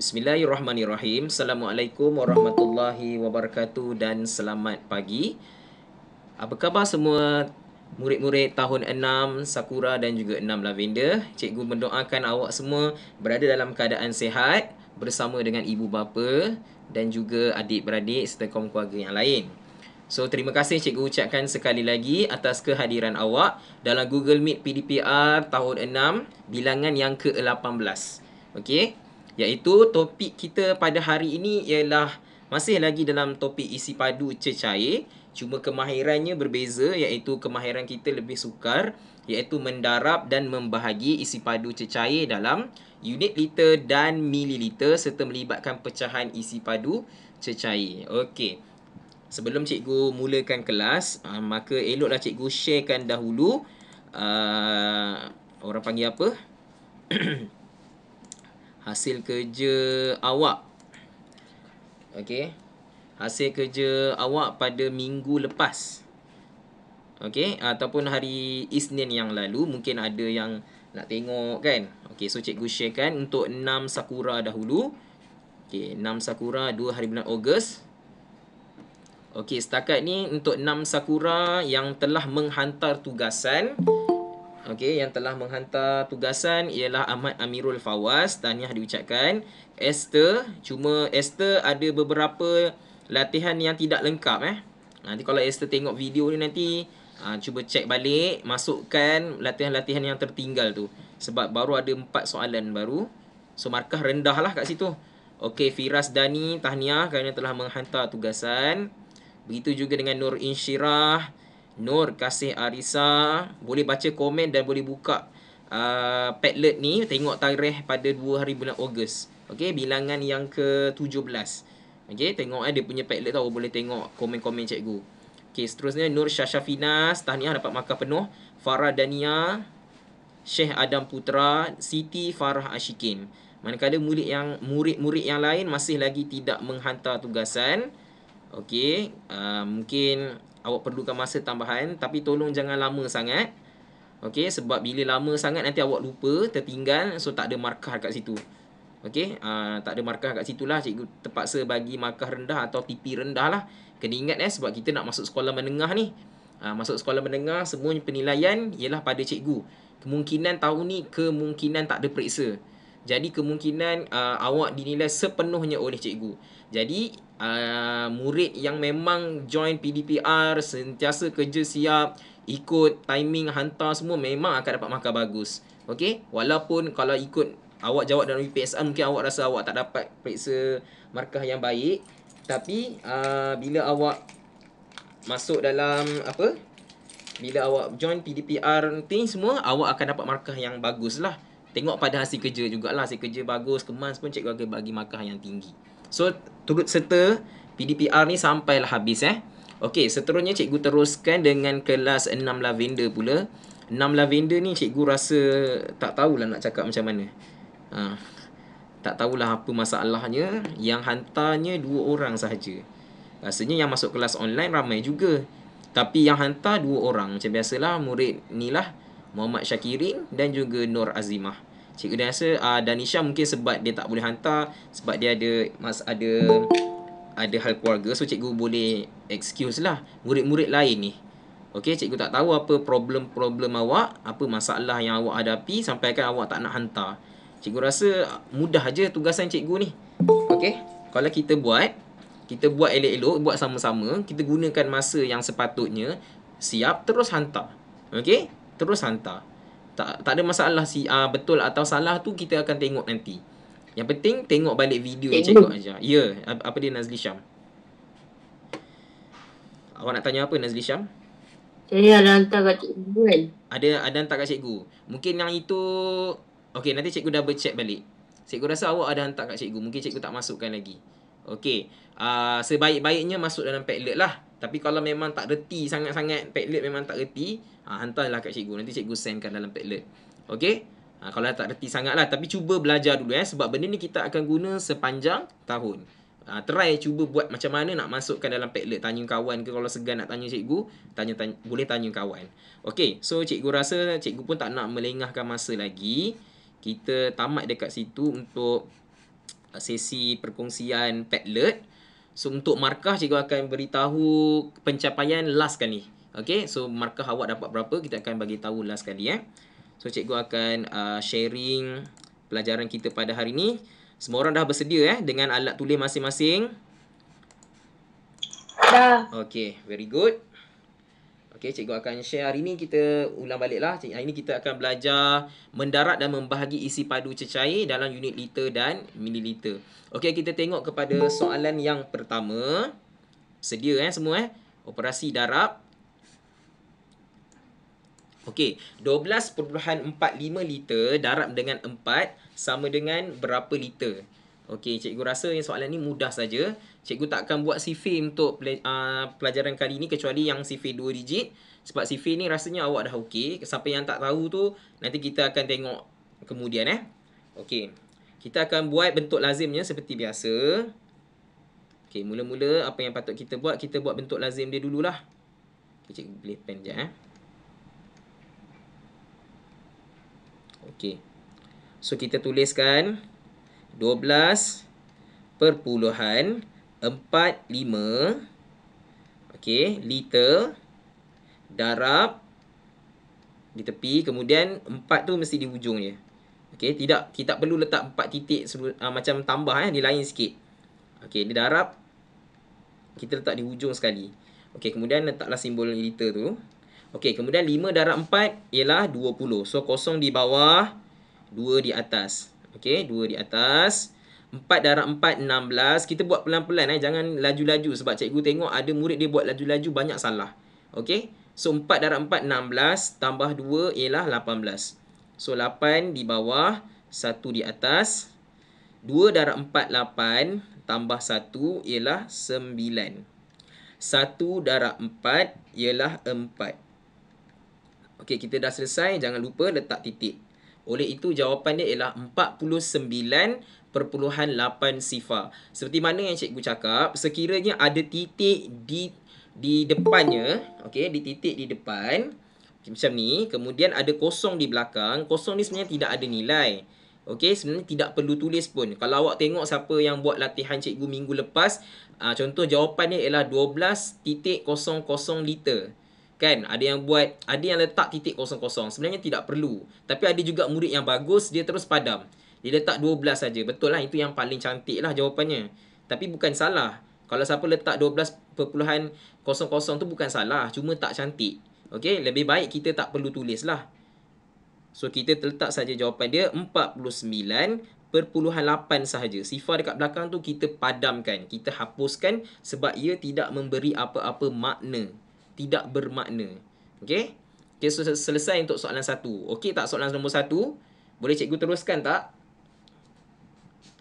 Bismillahirrahmanirrahim. Assalamualaikum warahmatullahi wabarakatuh dan selamat pagi. Apa khabar semua murid-murid tahun 6 Sakura dan juga 6 Lavender? Cikgu mendoakan awak semua berada dalam keadaan sihat bersama dengan ibu bapa dan juga adik-beradik serta kaum keluarga yang lain. So, terima kasih cikgu ucapkan sekali lagi atas kehadiran awak dalam Google Meet PDPR tahun 6 bilangan yang ke-18. Okey? Iaitu topik kita pada hari ini ialah masih lagi dalam topik isi padu cecair, cuma kemahirannya berbeza, iaitu kemahiran kita lebih sukar, iaitu mendarab dan membahagi isi padu cecair dalam unit liter dan mililiter serta melibatkan pecahan isi padu cecair. Okey. Sebelum cikgu mulakan kelas, maka eloklah cikgu sharekan dahulu orang panggil apa? Hasil kerja awak. Okey. Hasil kerja awak pada minggu lepas. Okey, ataupun hari Isnin yang lalu, mungkin ada yang nak tengok kan. Okey, so cikgu sharekan untuk 6 Sakura dahulu. Okey, 6 Sakura 2 hari bulan Ogos. Okey, setakat ni untuk 6 Sakura yang telah menghantar tugasan. Okey, yang telah menghantar tugasan ialah Ahmad Amirul Fawaz. Tahniah diucapkan. Esther, cuma Esther ada beberapa latihan yang tidak lengkap Nanti kalau Esther tengok video ni nanti cuba cek balik, masukkan latihan-latihan yang tertinggal tu. Sebab baru ada 4 soalan baru. So markah rendah lah kat situ. Okey, Firas Dani, tahniah kerana telah menghantar tugasan. Begitu juga dengan Nur Insyirah, Nur Kasih Arisa. Boleh baca komen dan boleh buka Padlet ni. Tengok tarikh pada 2 hari bulan Ogos. Okey, bilangan yang ke-17. Okey, tengok dia punya Padlet tau. Boleh tengok komen-komen cikgu. Okey, seterusnya Nur Syasha Finas, tahniah dapat markah penuh. Farah Dania, Syekh Adam Putra, Siti Farah Ashikin. Manakala murid-murid yang lain masih lagi tidak menghantar tugasan. Okey, mungkin awak perlukan masa tambahan, tapi tolong jangan lama sangat. Okey, sebab bila lama sangat nanti awak lupa, tertinggal, so tak ada markah kat situ. Okey, tak ada markah kat situ lah. Cikgu terpaksa bagi markah rendah atau TP rendah lah. Kena ingat sebab kita nak masuk sekolah menengah ni. Masuk sekolah menengah, semua penilaian ialah pada cikgu. Kemungkinan tahun ni, kemungkinan tak ada periksa. Jadi kemungkinan awak dinilai sepenuhnya oleh cikgu. Jadi murid yang memang join PDPR, sentiasa kerja siap, ikut timing hantar semua, memang akan dapat markah bagus. Okey, walaupun kalau ikut awak jawab dalam UPSR, mungkin awak rasa awak tak dapat periksa markah yang baik. Tapi bila awak masuk dalam apa, bila awak join PDPR nanti semua, awak akan dapat markah yang bagus lah. Tengok pada hasil kerja jugalah. Hasil kerja bagus, kemas pun cikgu akan bagi markah yang tinggi. So, turut serta PDPR ni sampailah habis Okey, seterusnya cikgu teruskan dengan kelas 6 Lavender pula. 6 Lavender ni cikgu rasa tak tahulah nak cakap macam mana. Tak tahulah apa masalahnya. Yang hantarnya 2 orang sahaja. Rasanya yang masuk kelas online ramai juga. Tapi yang hantar 2 orang. Macam biasalah murid ni lah, Muhammad Syakirin dan juga Nur Azimah. Cikgu rasa Danisha mungkin sebab dia tak boleh hantar, sebab dia ada hal keluarga, so cikgu boleh excuse lah. Murid-murid lain ni, okey, cikgu tak tahu apa problem awak, apa masalah yang awak hadapi sampaikan awak tak nak hantar. Cikgu rasa mudah aja tugasan cikgu ni. Okey, kalau kita buat elok-elok, buat sama-sama, kita gunakan masa yang sepatutnya, siap terus hantar. Okey, terus hantar. Tak ada masalah betul atau salah tu kita akan tengok nanti. Yang penting tengok balik video yang cikgu ajar. Ya, apa dia Nazli Syam? Awak nak tanya apa Nazli Syam? Saya ada hantar kat cikgu kan. Ada hantar kat cikgu. Mungkin yang itu, okey, nanti cikgu double check balik. Cikgu rasa awak ada hantar kat cikgu. Mungkin cikgu tak masukkan lagi. Okey, sebaik-baiknya masuk dalam Padlet lah. Tapi kalau memang tak reti sangat-sangat, Padlet memang tak reti, hantarlah kat cikgu. Nanti cikgu sendkan dalam Padlet. Okey, kalau tak reti sangat lah. Tapi cuba belajar dulu sebab benda ni kita akan guna sepanjang tahun. Try cuba buat macam mana nak masukkan dalam Padlet. Tanya kawan ke, kalau segan nak tanya cikgu, boleh tanya kawan. Okey, so cikgu rasa cikgu pun tak nak melengahkan masa lagi. Kita tamat dekat situ untuk sesi perkongsian Padlet. So untuk markah cikgu akan beritahu pencapaian last kali. Okey, so markah awak dapat berapa kita akan bagi tahu last kali So cikgu akan sharing pelajaran kita pada hari ni. Semua orang dah bersedia dengan alat tulis masing-masing? Dah. Okey, very good. Okey, cikgu akan share hari ni, kita ulang baliklah. Hari ni kita akan belajar mendarat dan membahagi isi padu cecair dalam unit liter dan mililiter. Okey, kita tengok kepada soalan yang pertama. Sedia semua Operasi darab. Okey, 12.45 liter darab dengan 4 sama dengan berapa liter? Okey, cikgu rasa yang soalan ni mudah saja. Cikgu tak akan buat sifir untuk pelajaran kali ni kecuali yang sifir 2 digit. Sebab sifir ni rasanya awak dah okey. Siapa yang tak tahu tu nanti kita akan tengok kemudian Okey. Kita akan buat bentuk lazimnya seperti biasa. Okey, mula-mula apa yang patut kita buat? Kita buat bentuk lazim dia dululah. Okay, cikgu boleh pen je Okey. So kita tuliskan 12.45 okey, liter darab di tepi, kemudian 4 tu mesti di hujung je. Okey, tidak perlu letak 4 titik macam tambah dia lain sikit. Okey, dia darab kita letak di hujung sekali. Okey, kemudian letaklah simbol liter tu. Okey, kemudian 5 darab 4 ialah 20. So kosong di bawah, 2 di atas. Okey, 2 di atas. 4 darab 4, 16. Kita buat pelan-pelan jangan laju-laju sebab cikgu tengok ada murid dia buat laju-laju banyak salah. Okey. So 4 darab 4, 16 tambah 2 ialah 18. So 8 di bawah, 1 di atas. 2 darab 4, 8 tambah 1 ialah 9. 1 darab 4 ialah 4. Okey, kita dah selesai, jangan lupa letak titik. Oleh itu jawapan dia ialah 49.8 sifar. Seperti mana yang cikgu cakap, sekiranya ada titik di depannya, okey, di titik di depan macam ni, kemudian ada kosong di belakang, kosong ni sebenarnya tidak ada nilai. Okey, sebenarnya tidak perlu tulis pun. Kalau awak tengok siapa yang buat latihan cikgu minggu lepas, contoh jawapan dia ialah 12.00 liter. Kan, ada yang letak titik kosong-kosong. Sebenarnya tidak perlu. Tapi ada juga murid yang bagus, dia terus padam. Dia letak 12 saja. Betul lah, itu yang paling cantik lah jawapannya. Tapi bukan salah. Kalau siapa letak 12.00 tu bukan salah. Cuma tak cantik. Okey, lebih baik kita tak perlu tulis lah. So, kita letak saja jawapan dia 49.8 sahaja. Sifar dekat belakang tu kita padamkan. Kita hapuskan sebab ia tidak memberi apa-apa makna. Tidak bermakna. Okey? Okay, so selesai untuk soalan 1. Okey tak soalan nombor 1? Boleh cikgu teruskan tak?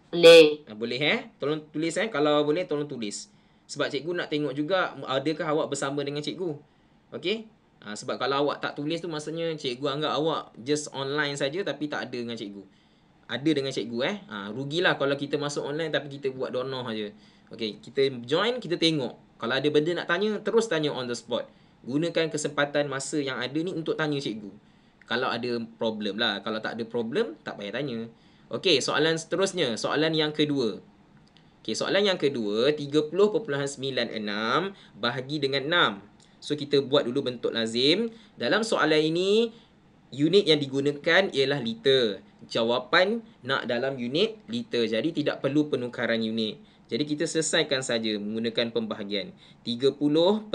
Boleh. Boleh Tolong tulis Kalau boleh tolong tulis. Sebab cikgu nak tengok juga adakah awak bersama dengan cikgu. Okey? Sebab kalau awak tak tulis tu maksudnya cikgu anggap awak just online saja tapi tak ada dengan cikgu. Ada dengan cikgu rugilah kalau kita masuk online tapi kita buat donoh aja. Okey, kita join, kita tengok. Kalau ada benda nak tanya, terus tanya on the spot. Gunakan kesempatan masa yang ada ni untuk tanya cikgu. Kalau ada problem lah. Kalau tak ada problem, tak payah tanya. Okey, soalan seterusnya. Soalan yang kedua. Okey, soalan yang kedua. 30.96 bahagi dengan 6. So, kita buat dulu bentuk lazim. Dalam soalan ini, unit yang digunakan ialah liter. Jawapan nak dalam unit liter. Jadi, tidak perlu penukaran unit. Jadi kita selesaikan saja menggunakan pembahagian. 30.96.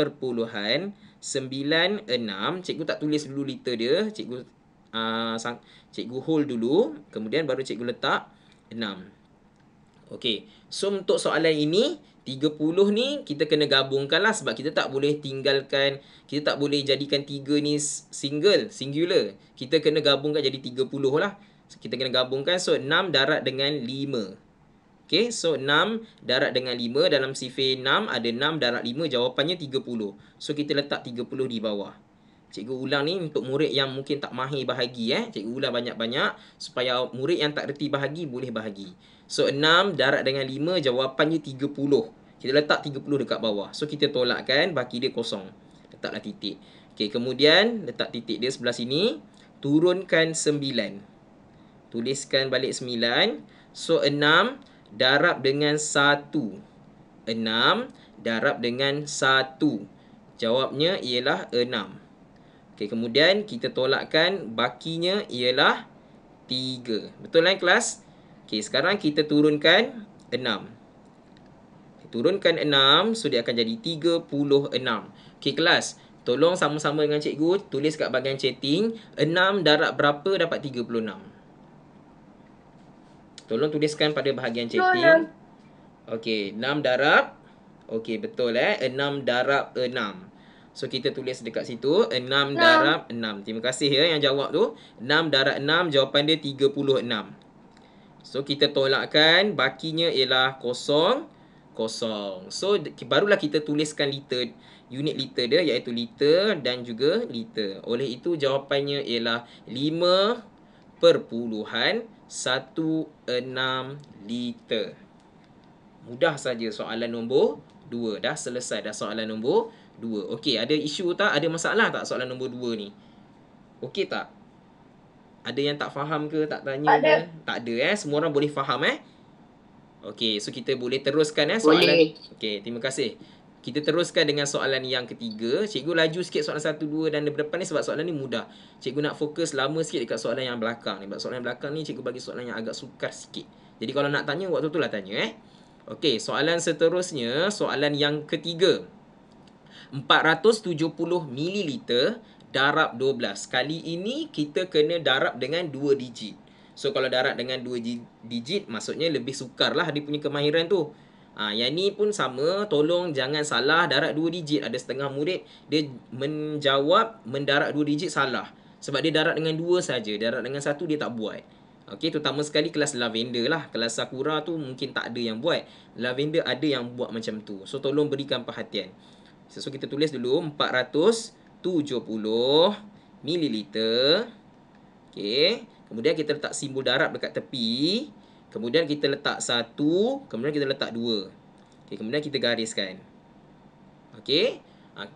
Cikgu tak tulis dulu liter dia. Cikgu hold dulu. Kemudian baru cikgu letak 6. Okey. So untuk soalan ini, 30 ni kita kena gabungkan lah. Sebab kita tak boleh tinggalkan. Kita tak boleh jadikan 3 ni singular. Kita kena gabungkan jadi 30 lah. So, kita kena gabungkan. So 6 darat dengan 5. Okay, so 6 darat dengan 5. Dalam sifir 6 ada 6 darat 5. Jawapannya 30. So kita letak 30 di bawah. Cikgu ulang ni untuk murid yang mungkin tak mahir bahagi. Cikgu ulang banyak-banyak supaya murid yang tak reti bahagi boleh bahagi. So 6 darat dengan 5. Jawapannya 30. Kita letak 30 dekat bawah. So kita tolakkan, baki dia kosong. Letaklah titik. Okay, kemudian letak titik dia sebelah sini. Turunkan 9. Tuliskan balik 9. So 6 darab dengan 1. 6 darab dengan 1. Jawabnya ialah 6. Okey, kemudian kita tolakkan, bakinya ialah 3. Betul kan kelas? Okey, sekarang kita turunkan 6. Turunkan 6, so dia akan jadi 36. Okey kelas, tolong sama-sama dengan cikgu tulis kat bahagian chatting 6 darab berapa dapat 36. Tolong tuliskan pada bahagian chatting. Okey, 6 darab. Okey, betul 6 darab 6. So kita tulis dekat situ 6 darab 6. Terima kasih ya yang jawab tu. 6 darab 6, jawapan dia 36. So kita tolakkan, bakinya ialah 0, 0. So barulah kita tuliskan liter, unit liter dia iaitu liter dan juga liter. Oleh itu jawapannya ialah 5.16 liter. Mudah saja soalan nombor 2. Dah selesai dah soalan nombor 2. Okey, ada isu tak? Ada masalah tak soalan nombor 2 ni? Okey tak? Ada yang tak faham ke? Tak tanya ke? Tak ada Semua orang boleh faham Okey, so kita boleh teruskan soalan. Boleh. Okey, terima kasih. Kita teruskan dengan soalan yang ketiga. Cikgu laju sikit soalan 1, 2 dan depan ni sebab soalan ni mudah. Cikgu nak fokus lama sikit dekat soalan yang belakang ni. Sebab soalan yang belakang ni cikgu bagi soalan yang agak sukar sikit. Jadi kalau nak tanya, waktu tu lah tanya Okey, soalan seterusnya, soalan yang ketiga. 470 ml darab 12. Kali ini kita kena darab dengan 2 digit. So kalau darab dengan 2 digit, maksudnya lebih sukarlah dia punya kemahiran tu. Yang ni pun sama, tolong jangan salah darab 2 digit. Ada setengah murid dia menjawab mendarab 2 digit salah. Sebab dia darab dengan 2 saja, darab dengan 1 dia tak buat. Okey, terutama sekali kelas lavender lah. Kelas sakura tu mungkin tak ada yang buat. Lavender ada yang buat macam tu. So tolong berikan perhatian. So kita tulis dulu 470 ml. Okey, kemudian kita letak simbol darab dekat tepi. Kemudian kita letak 1, kemudian kita letak 2. Okey, kemudian kita gariskan. Okey.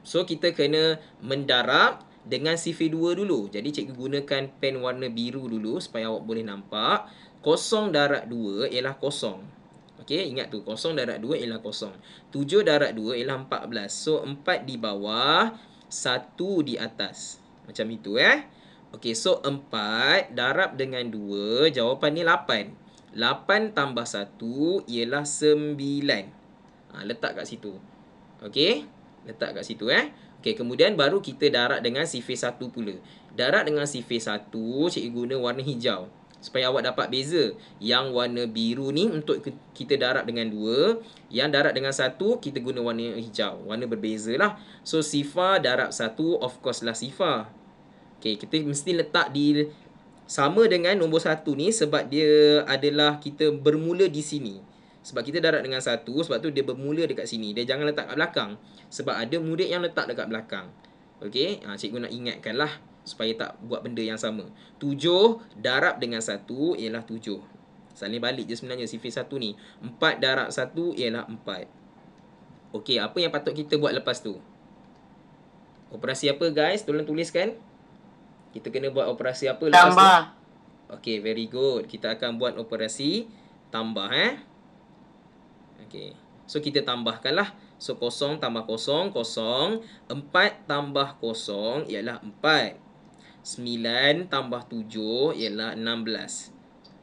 So kita kena mendarab dengan sifir 2 dulu. Jadi cikgu gunakan pen warna biru dulu supaya awak boleh nampak. 0 darab 2 ialah 0. Okey, ingat tu. 0 darab 2 ialah 0. 7 darab 2 ialah 14. So 4 di bawah, 1 di atas. Macam itu Okey, so 4 darab dengan 2, jawapan ni 8. 8 tambah 1 ialah 9. Letak kat situ. Okey, letak kat situ Okey, kemudian baru kita darab dengan sifir 1 pula. Darab dengan sifir 1, cikgu guna warna hijau supaya awak dapat beza. Yang warna biru ni untuk kita darab dengan 2, yang darab dengan 1 kita guna warna hijau. Warna berbeza lah. So sifar darab 1 of course lah sifar. Okey, kita mesti letak di sama dengan nombor 1 ni sebab dia adalah kita bermula di sini. Sebab kita darab dengan 1, sebab tu dia bermula dekat sini. Dia jangan letak kat belakang. Sebab ada murid yang letak dekat belakang. Okey, cikgu nak ingatkan lah supaya tak buat benda yang sama. 7 darab dengan 1 ialah 7. Salin balik je sebenarnya sifir 1 ni. 4 darab 1 ialah 4. Okey, apa yang patut kita buat lepas tu? Operasi apa guys? Tolong tuliskan. Kita kena buat operasi apa lepas Tambah. tu? Okey, very good. Kita akan buat operasi tambah Okey. So kita tambahkanlah. So 0 tambah 0, 0. 4 tambah 0 ialah 4. 9 tambah 7 ialah 16.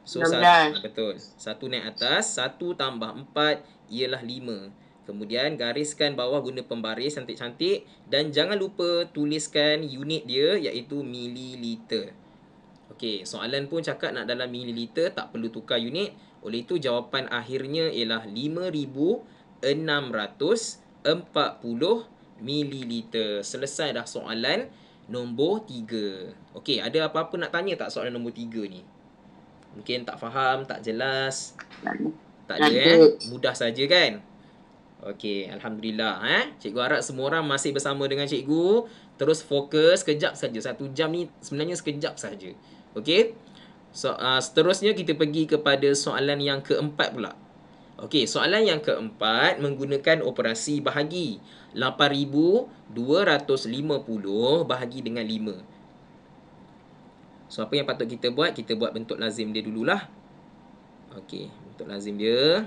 So 16. betul. 1 naik atas, 1 tambah 4 ialah 5. Kemudian gariskan bawah guna pembaris cantik-cantik dan jangan lupa tuliskan unit dia iaitu mililiter. Okey, soalan pun cakap nak dalam mililiter, tak perlu tukar unit. Oleh itu jawapan akhirnya ialah 5,640 mililiter. Selesai dah soalan nombor 3. Okey, ada apa-apa nak tanya tak soalan nombor 3 ni? Mungkin tak faham, tak jelas. Tak ada Mudah saja kan? Okey, alhamdulillah Cikgu harap semua orang masih bersama dengan cikgu. Terus fokus kejap saja. 1 jam ni sebenarnya sekejap saja. Okey. So, seterusnya kita pergi kepada soalan yang keempat pula. Okey, soalan yang keempat menggunakan operasi bahagi. 8,250 bahagi dengan 5. So, apa yang patut kita buat? Kita buat bentuk lazim dia dululah. Okey, Untuk lazim dia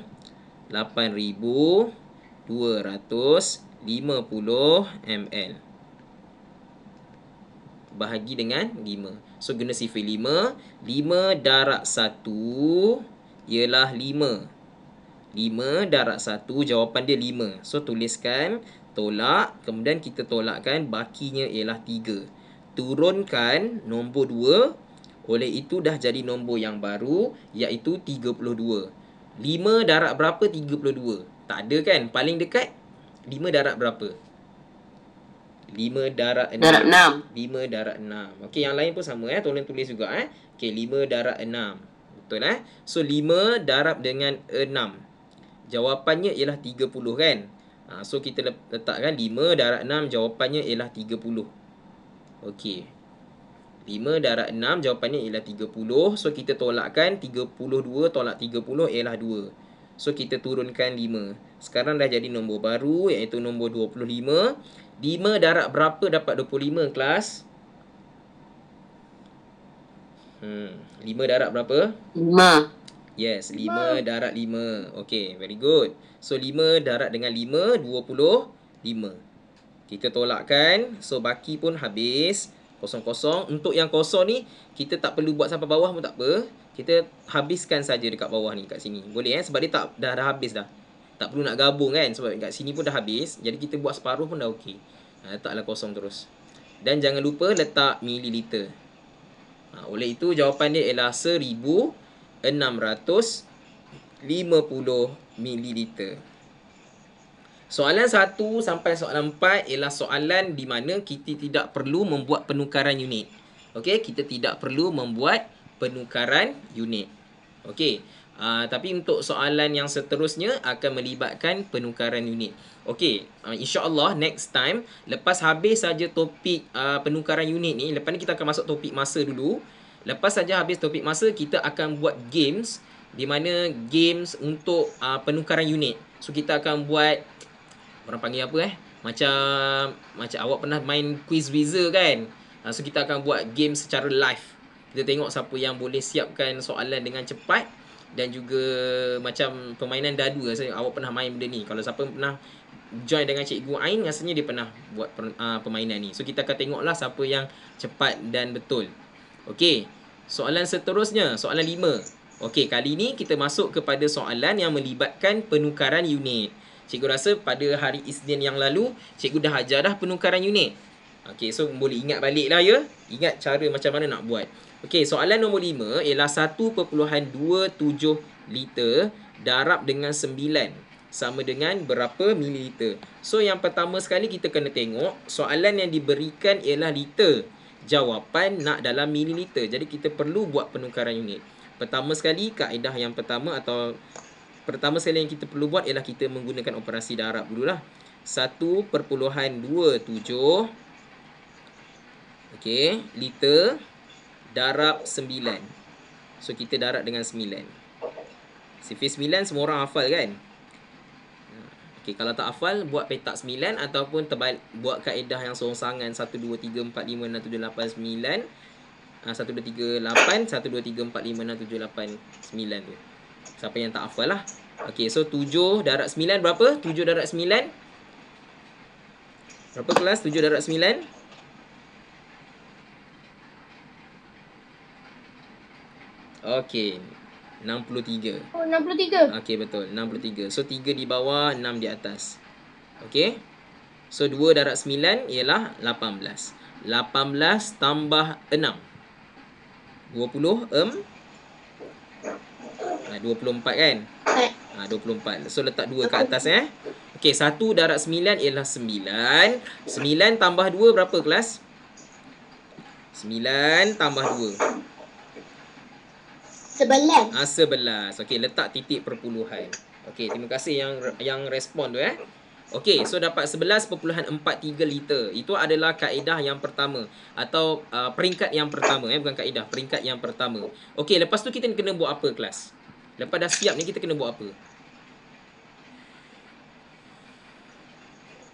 8,250 ml. Bahagi dengan 5. So guna sifar 5. 5 darab 1 ialah 5. 5 darab 1, jawapan dia 5. So tuliskan tolak, kemudian kita tolakkan, bakinya ialah 3. Turunkan nombor 2, oleh itu dah jadi nombor yang baru, iaitu 32. 5 darab berapa 32? Tak ada kan? Paling dekat 5 darab berapa? 5 darab 6. Darab 6. 5 darab 6. Okey, yang lain pun sama tolong tulis juga Okey, 5 darab 6. Betul So 5 darab dengan 6. Jawapannya ialah 30 kan? So kita letakkan 5 darab 6, jawapannya ialah 30. Okey. 5 darab 6, jawapannya ialah 30. So kita tolakkan 32 tolak 30 ialah 2. So kita turunkan 5. Sekarang dah jadi nombor baru, iaitu nombor 25. 5 darab berapa dapat 25 kelas? 5 darab berapa? 5. Yes, 5 darab 5. Okay, very good. So 5 darab dengan 5, 25. Kita tolakkan. So baki pun habis. Kosong-kosong. Untuk yang kosong ni, kita tak perlu buat sampai bawah pun tak apa. Kita habiskan saja dekat bawah ni, kat sini. Boleh sebab dia tak dah habis dah. Tak perlu nak gabung kan, sebab kat sini pun dah habis. Jadi kita buat separuh pun dah okey. Letaklah kosong terus. Dan jangan lupa letak mililiter. Oleh itu jawapan dia ialah 1650 mililiter. Soalan 1 sampai soalan 4 ialah soalan di mana kita tidak perlu membuat penukaran unit. Okey, kita tidak perlu membuat penukaran unit. Okey. Tapi untuk soalan yang seterusnya akan melibatkan penukaran unit. Okey, insya-Allah next time lepas habis saja topik penukaran unit ni, lepas ni kita akan masuk topik masa dulu. Lepas saja habis topik masa, kita akan buat games di mana games untuk penukaran unit. So kita akan buat, orang panggil apa macam awak pernah main quiz Wizard kan? So kita akan buat game secara live. Kita tengok siapa yang boleh siapkan soalan dengan cepat, dan juga macam permainan dadu. Rasanya awak pernah main benda ni. Kalau siapa pernah join dengan Cikgu Ain, rasanya dia pernah buat permainan ni. So kita akan tengoklah siapa yang cepat dan betul. Okey, soalan seterusnya, soalan 5. Okey, kali ni kita masuk kepada soalan yang melibatkan penukaran unit. Cikgu rasa pada hari Isnin yang lalu, cikgu dah ajar dah penukaran unit. Okey, so boleh ingat balik lah ya. Ingat cara macam mana nak buat. Okey, soalan nombor 5 ialah 1.27 liter darab dengan 9 sama dengan berapa mililiter. So yang pertama sekali kita kena tengok soalan yang diberikan ialah liter. Jawapan nak dalam mililiter. Jadi kita perlu buat penukaran unit. Pertama sekali, kaedah yang pertama atau pertama sekali yang kita perlu buat ialah kita menggunakan operasi darab dululah. 1.27 okey, liter darab 9. So kita darab dengan 9. Sifar 9 semua orang hafal kan? Okey, kalau tak hafal, buat petak 9 ataupun buat kaedah yang sorang-sarangan 1 2 3 4 5 6 7 8 9. 1 2 3 8 1 2 3 4 5 6 7 8 9 tu. Siapa yang tak hafal lah. Okey, so 7 darab 9 berapa? 7 darab 9 berapa kelas? 7 darab 9 okey, 63. Oh, 63. Okey, betul. 63. So 3 di bawah, 6 di atas. Okey. So 2 darab 9 ialah 18. 18 tambah 6. 24 kan? 24. So letak 2 kat atas Okey, 1 darab 9 ialah 9. 9 tambah 2 berapa kelas? 9 tambah 2. 11. 11. Okey, letak titik perpuluhan. Okey, terima kasih yang respon tu Okey, so dapat 11.43 liter. Itu adalah kaedah yang pertama atau peringkat yang pertama bukan kaedah, peringkat yang pertama. Okey, lepas tu kita kena buat apa kelas? Lepas dah siap ni kita kena buat apa?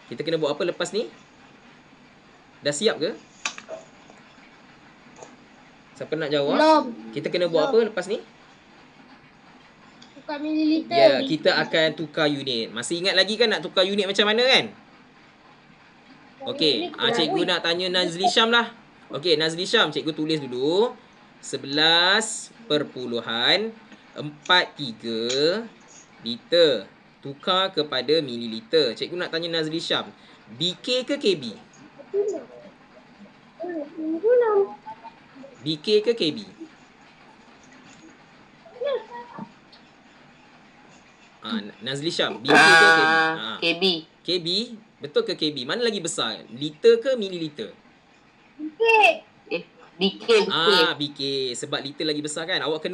Kita kena buat apa lepas ni? Dah siap ke? Siapa nak jawab? Belum. Kita kena buat apa lepas ni? tukar mililiter. Ya, kita akan tukar unit. Masih ingat lagi kan nak tukar unit macam mana kan? Okey, cikgu nak tanya Nazli Syam lah. Okey, Nazli Syam, cikgu tulis dulu. 11.43 liter. Tukar kepada mililiter. Cikgu nak tanya Nazli Syam. BK ke KB? BK ke KB? Nazli Syam, BK ke KB? KB. KB, betul ke KB? Mana lagi besar? Liter ke mililiter? BK. BK. Sebab liter lagi besar kan? Awak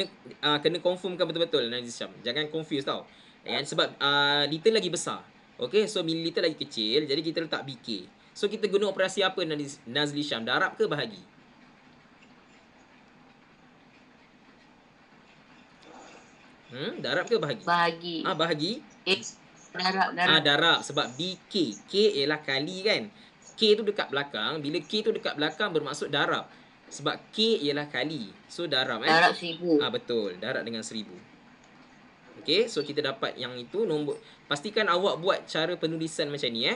kena confirmkan betul-betul Nazli Syam. Jangan confuse tau. Sebab liter lagi besar. Okay, so mililiter lagi kecil. Jadi kita letak BK. So kita guna operasi apa Nazli Syam? Darab ke bahagi? Darab ke bahagi? Bahagi. Bahagi. Darab. Darab. Sebab BK. K ialah kali kan? K tu dekat belakang. Bila K tu dekat belakang bermaksud darab. Sebab K ialah kali. So darab. Darab 1000. Betul. Darab dengan 1000. Okay. So kita dapat yang itu nombor. Pastikan awak buat cara penulisan macam ni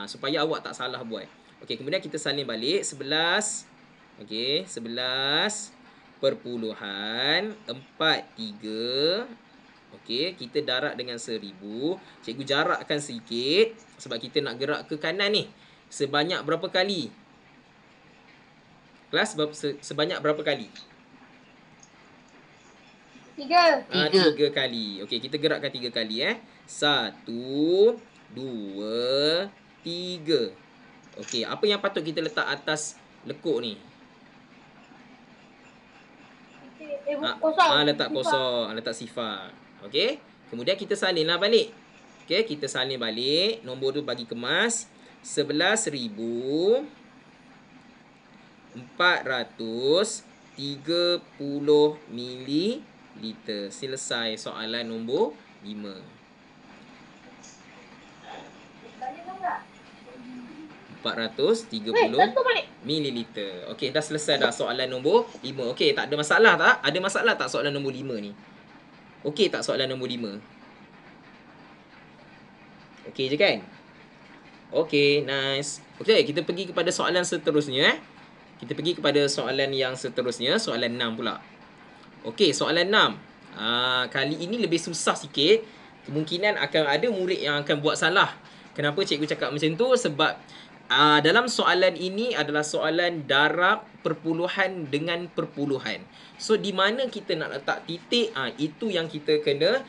supaya awak tak salah buat. Okay. Kemudian kita salin balik. 11. Okay. 11.43. Okey, kita darab dengan 1000. Cikgu jarakkan sikit sebab kita nak gerak ke kanan ni. Sebanyak berapa kali? Kelas sebanyak berapa kali? 3. 3 kali. Okey, kita gerakkan 3 kali 1, 2, 3. Okey, apa yang patut kita letak atas lekuk ni? Kosong. Letak kosong, letak sifar. Okey. Kemudian kita salinlah balik. Okey, kita salin balik. Nombor tu bagi kemas 11,430 mililiter. Selesai soalan nombor 5. 430 mililiter. Okey, dah selesai dah soalan nombor 5. Okey, tak ada masalah tak? Ada masalah tak soalan nombor 5 ni? Okey tak soalan nombor 5? Okey je kan? Okey, nice. Okey, kita pergi kepada soalan seterusnya. Kita pergi kepada soalan yang seterusnya, soalan 6 pula. Okey, soalan 6. Kali ini lebih susah sikit. Kemungkinan akan ada murid yang akan buat salah. Kenapa cikgu cakap macam tu? Sebab dalam soalan ini adalah soalan darab perpuluhan dengan perpuluhan. So di mana kita nak letak titik, itu yang kita kena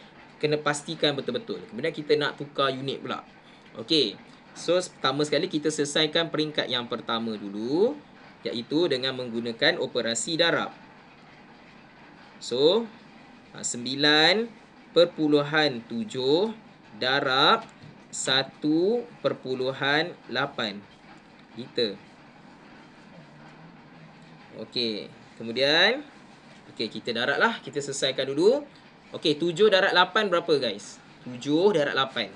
pastikan betul-betul. Kemudian kita nak tukar unit pula. Okey. So pertama sekali kita selesaikan peringkat yang pertama dulu, iaitu dengan menggunakan operasi darab. So 9.7 darab 1.8 liter. Okey, kemudian kita darab lah, kita selesaikan dulu. Okey, 7 darab 8 berapa guys? 7 darab 8.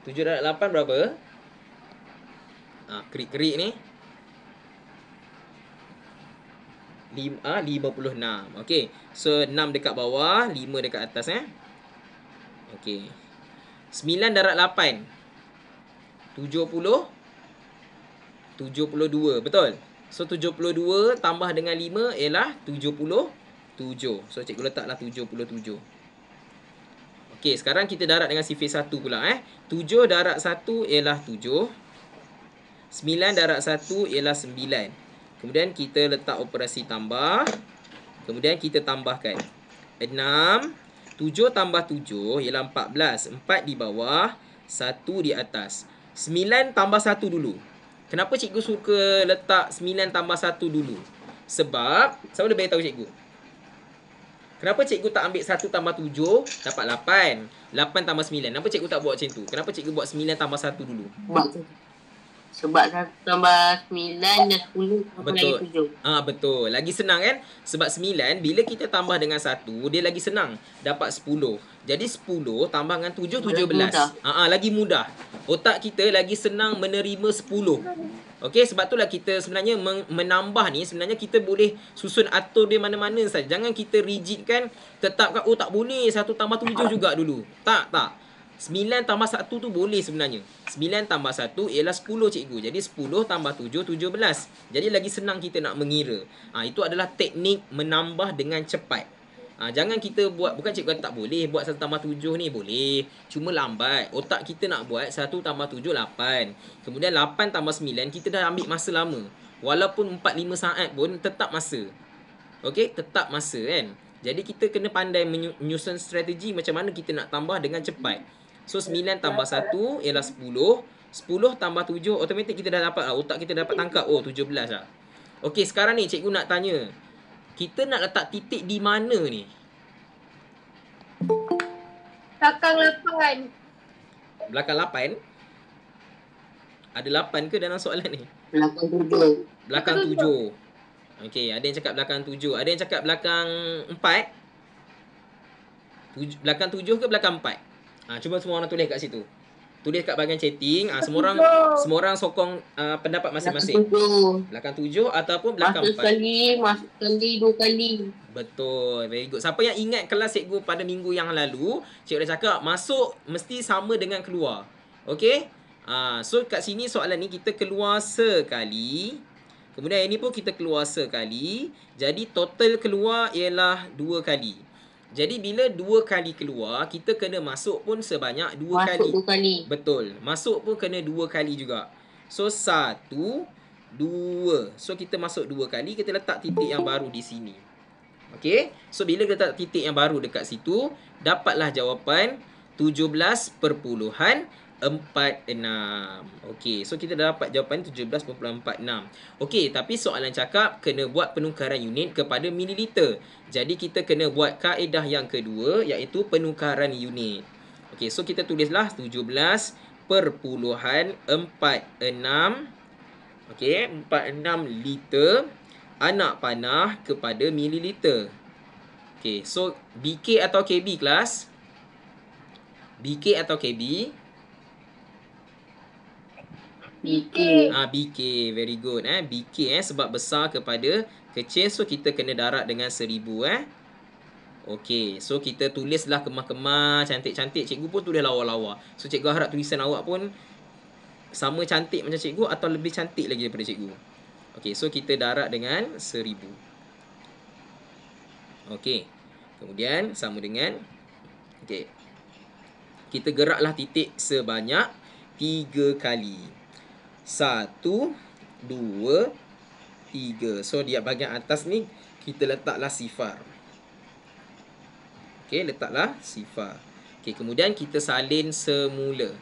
7 darab 8 berapa? Kerik-kerik ni 56. Okey. So 6 dekat bawah, 5 dekat atas Okey. 9 darab 8. 72. Betul? So 72 tambah dengan 5 ialah 77. So cikgu letaklah 77. Okey, sekarang kita darab dengan sifir 1 pula 7 darab 1 ialah 7. 9 darab 1 ialah 9. Kemudian kita letak operasi tambah. Kemudian kita tambahkan 6. 7 tambah 7 ialah 14. 4 di bawah, 1 di atas. 9 tambah 1 dulu. Kenapa cikgu suka letak 9 tambah 1 dulu? Sebab, siapa boleh beritahu cikgu? Kenapa cikgu tak ambil 1 tambah 7 dapat 8? 8 tambah 9. Kenapa cikgu tak buat macam tu? Kenapa cikgu buat 9 tambah 1 dulu? Sebab 1 tambah 9 dan 10 tambah lagi 7. Betul. Lagi senang kan? Sebab 9 bila kita tambah dengan 1, dia lagi senang. Dapat 10. Jadi 10 tambah dengan 7, 17. Lagi mudah. Otak kita lagi senang menerima 10. Okey, sebab itulah kita sebenarnya menambah ni sebenarnya kita boleh susun atur dia mana-mana saja. Jangan kita rigidkan, tetapkan tak boleh 1 tambah 7 juga dulu. Tak. 9 tambah 1 tu boleh sebenarnya. 9 tambah 1 ialah 10 cikgu. Jadi 10 tambah 7, 17. Jadi lagi senang kita nak mengira. Itu adalah teknik menambah dengan cepat. Jangan kita buat, bukan cikgu kata tak boleh buat 1 tambah 7 ni, boleh. Cuma lambat. Otak kita nak buat 1 tambah 7, 8. Kemudian 8 tambah 9, kita dah ambil masa lama. Walaupun 4-5 saat pun tetap masa. Okey, tetap masa kan. Jadi kita kena pandai menyusun strategi macam mana kita nak tambah dengan cepat. So 9 tambah 1 ialah 10. 10 tambah 7, automatik kita dah dapat lah. Otak kita dapat tangkap, 17 lah. Okey, sekarang ni cikgu nak tanya. Kita nak letak titik di mana ni? Belakang 8. Belakang 8? Ada 8 ke dalam soalan ni? Belakang 7. Belakang 7. Okey, ada yang cakap belakang 7. Ada yang cakap belakang 4? Belakang 7 ke belakang 4? Cuba semua orang tulis kat situ. Tulis kat bahagian chatting. Semua orang sokong pendapat masing-masing. Belakang 7 ataupun belakang 4. Masuk sekali 2 kali. Betul. Very good. Siapa yang ingat kelas cikgu pada minggu yang lalu, cikgu dah cakap masuk mesti sama dengan keluar. Okey? So kat sini soalan ni kita keluar sekali. Kemudian ini pun kita keluar sekali. Jadi total keluar ialah 2 kali. Jadi bila 2 kali keluar, kita kena masuk pun sebanyak 2 kali. Masuk 2 kali. Betul. Masuk pun kena 2 kali juga. So 1, 2. So kita masuk 2 kali, kita letak titik yang baru di sini. Okey. So bila kita letak titik yang baru dekat situ, dapatlah jawapan 17.46. Okey, so kita dah dapat jawapan 17.46. Okey, tapi soalan cakap kena buat penukaran unit kepada mililiter. Jadi kita kena buat kaedah yang kedua, iaitu penukaran unit. Okey, so kita tulislah 17.46. Okey, 46 liter anak panah kepada mililiter. Okey, so BK atau KB kelas? BK atau KB? BK. BK, very good. BK sebab besar kepada kecil, so kita kena darab dengan 1000 Okey, so kita tulislah kemah-kemah cantik-cantik. Cikgu pun tulis lawa-lawa. So cikgu harap tulisan awak pun sama cantik macam cikgu atau lebih cantik lagi daripada cikgu. Okey, so kita darab dengan 1000. Okey. Kemudian sama dengan okey. Kita geraklah titik sebanyak 3 kali. 1, 2, 3. So di bahagian atas ni kita letaklah sifar. Okey, letaklah sifar. Okey, kemudian kita salin semula.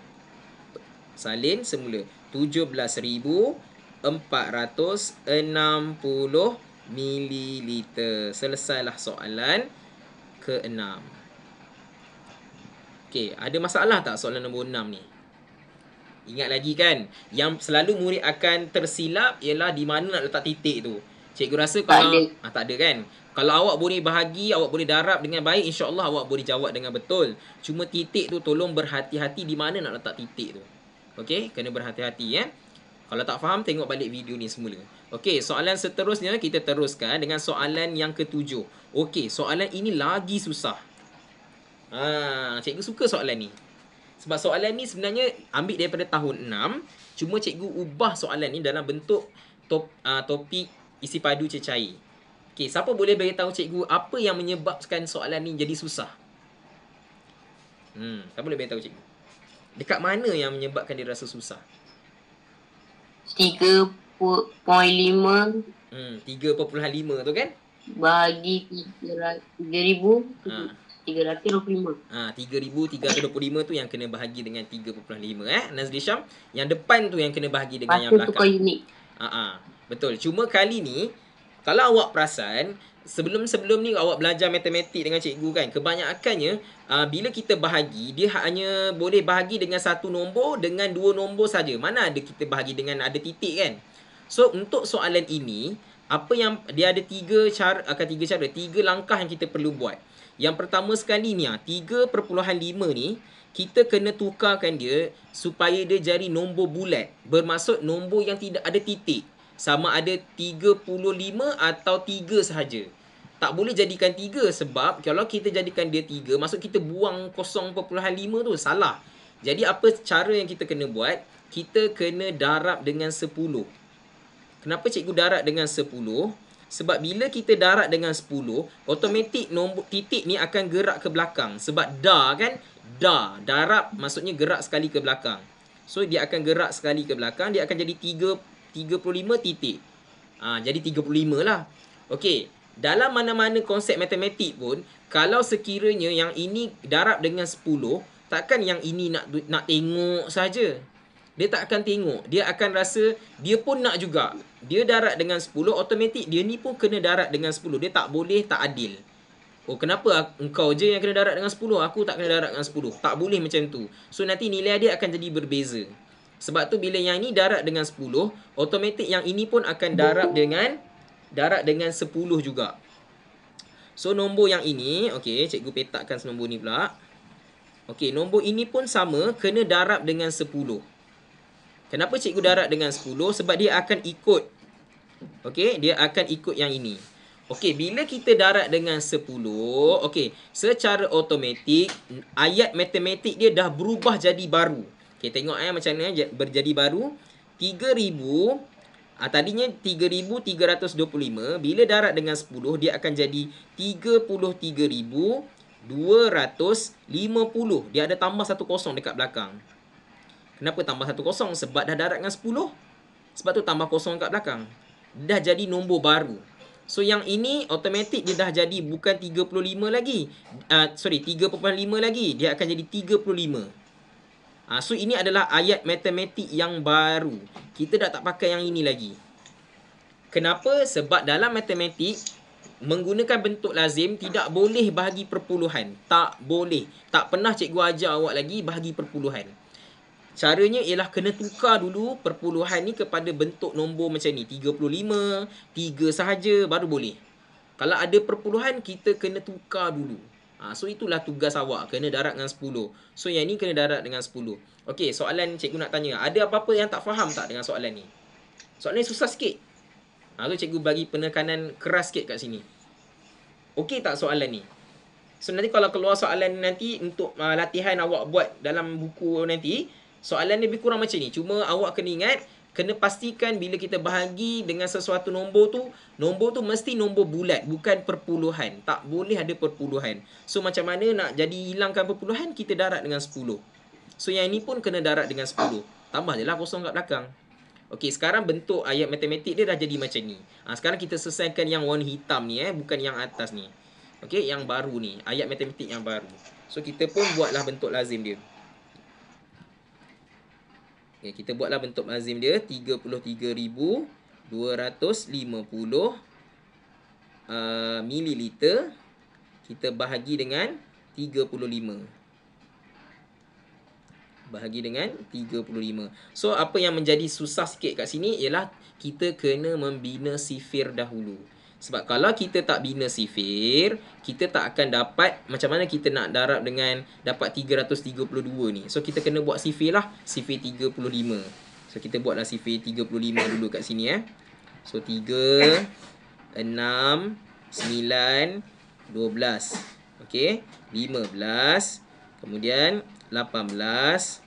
Salin semula. 17,460 mililiter. Selesailah soalan ke-6. Okey, ada masalah tak soalan nombor 6 ni? Ingat lagi kan, yang selalu murid akan tersilap ialah di mana nak letak titik tu. Cikgu rasa kalau tak ada kan. Kalau awak boleh bahagi, awak boleh darab dengan baik, insya-Allah awak boleh jawab dengan betul. Cuma titik tu tolong berhati-hati di mana nak letak titik tu. Okey, kena berhati-hati Kalau tak faham, tengok balik video ni semula. Okey, soalan seterusnya kita teruskan dengan soalan yang ke-7. Okey, soalan ini lagi susah. Cikgu suka soalan ni. Sebab soalan ni sebenarnya ambil daripada tahun 6. Cuma cikgu ubah soalan ni dalam bentuk topik isi padu cecair. Okey, siapa boleh beritahu cikgu apa yang menyebabkan soalan ni jadi susah? Siapa boleh beritahu cikgu? Dekat mana yang menyebabkan dia rasa susah? 3.5. 3.5 tu kan? Bahagi 3,000. 325. 3,325 tu yang kena bahagi dengan 3.5 Nazli Syam. Yang depan tu yang kena bahagi dengan yang belakang. Tukar unit. Betul. Cuma kali ni kalau awak perasan, sebelum ni awak belajar matematik dengan cikgu kan, kebanyakannya bila kita bahagi, dia hanya boleh bahagi dengan 1 nombor dengan 2 nombor saja. Mana ada kita bahagi dengan ada titik kan? So untuk soalan ini, apa yang dia ada tiga langkah yang kita perlu buat. Yang pertama sekali ni 3.5 ni kita kena tukarkan dia supaya dia jadi nombor bulat. Bermaksud nombor yang tidak ada titik. Sama ada 35 atau 3 sahaja. Tak boleh jadikan 3 sebab kalau kita jadikan dia 3, maksud kita buang 0.5 tu salah. Jadi apa cara yang kita kena buat? Kita kena darab dengan 10. Kenapa cikgu darab dengan 10? Sebab bila kita darab dengan 10, automatik nombor titik ni akan gerak ke belakang. Sebab kan, darab maksudnya gerak sekali ke belakang. So dia akan gerak sekali ke belakang, dia akan jadi 35 titik. Jadi 35 lah. Okey, dalam mana-mana konsep matematik pun, kalau sekiranya yang ini darab dengan 10, takkan yang ini nak tengok saja. Dia tak akan tengok. Dia akan rasa dia pun nak juga. Dia darab dengan 10, automatik dia ni pun kena darab dengan 10. Dia tak boleh tak adil. Oh, kenapa engkau je yang kena darab dengan 10? Aku tak kena darab dengan 10. Tak boleh macam tu. So nanti nilai dia akan jadi berbeza. Sebab tu bila yang ni darab dengan 10, automatik yang ini pun akan darab dengan 10 juga. So nombor yang ini, okey, cikgu petakkan nombor ni pula. Okey, nombor ini pun sama, kena darab dengan 10. Kenapa cikgu darab dengan 10? Sebab dia akan ikut. Okey, dia akan ikut yang ini. Okey, bila kita darab dengan 10, okey, secara automatik ayat matematik dia dah berubah jadi baru. Okey, tengok macam mana berjadi baru. 3000 tadinya 3325, bila darab dengan 10 dia akan jadi 33,250. Dia ada tambah 1 kosong dekat belakang. Kenapa tambah 1 kosong? Sebab dah darab dengan 10. Sebab tu tambah kosong kat belakang. Dah jadi nombor baru. So yang ini automatik dia dah jadi bukan 35 lagi. 3.5 lagi. Dia akan jadi 35. So ini adalah ayat matematik yang baru. Kita dah tak pakai yang ini lagi. Kenapa? Sebab dalam matematik menggunakan bentuk lazim tidak boleh bahagi perpuluhan. Tak boleh. Tak pernah cikgu ajar awak lagi bahagi perpuluhan. Caranya ialah kena tukar dulu perpuluhan ni kepada bentuk nombor macam ni. 35, 3 sahaja baru boleh. Kalau ada perpuluhan, kita kena tukar dulu. So itulah tugas awak. Kena darab dengan 10. So yang ni kena darab dengan 10. Okey, soalan cikgu nak tanya. Ada apa-apa yang tak faham tak dengan soalan ni? Soalan ni susah sikit. So cikgu bagi penekanan keras sikit kat sini. Okey tak soalan ni? So nanti kalau keluar soalan nanti untuk latihan awak buat dalam buku nanti, soalan lebih kurang macam ni. Cuma awak kena ingat, kena pastikan bila kita bahagi dengan sesuatu nombor tu mesti nombor bulat, bukan perpuluhan. Tak boleh ada perpuluhan. So macam mana nak jadi hilangkan perpuluhan? Kita darab dengan 10. So yang ini pun kena darab dengan 10. Tambah je lah kosong kat belakang. Okey, sekarang bentuk ayat matematik dia dah jadi macam ni. Sekarang kita selesaikan yang warna hitam ni, bukan yang atas ni. Okey, yang baru ni, ayat matematik yang baru. So kita pun buatlah bentuk lazim dia. Okay, kita buatlah bentuk lazim dia 33,250 mililiter. Kita bahagi dengan 35. Bahagi dengan 35. So apa yang menjadi susah sikit kat sini ialah kita kena membina sifir dahulu. Sebab kalau kita tak bina sifir, kita tak akan dapat macam mana kita nak darab dengan dapat 332 ni. So kita kena buat sifir lah, sifir 35. So kita buatlah sifir 35 dulu kat sini So 3, 6, 9, 12. Okey, 15, kemudian 18,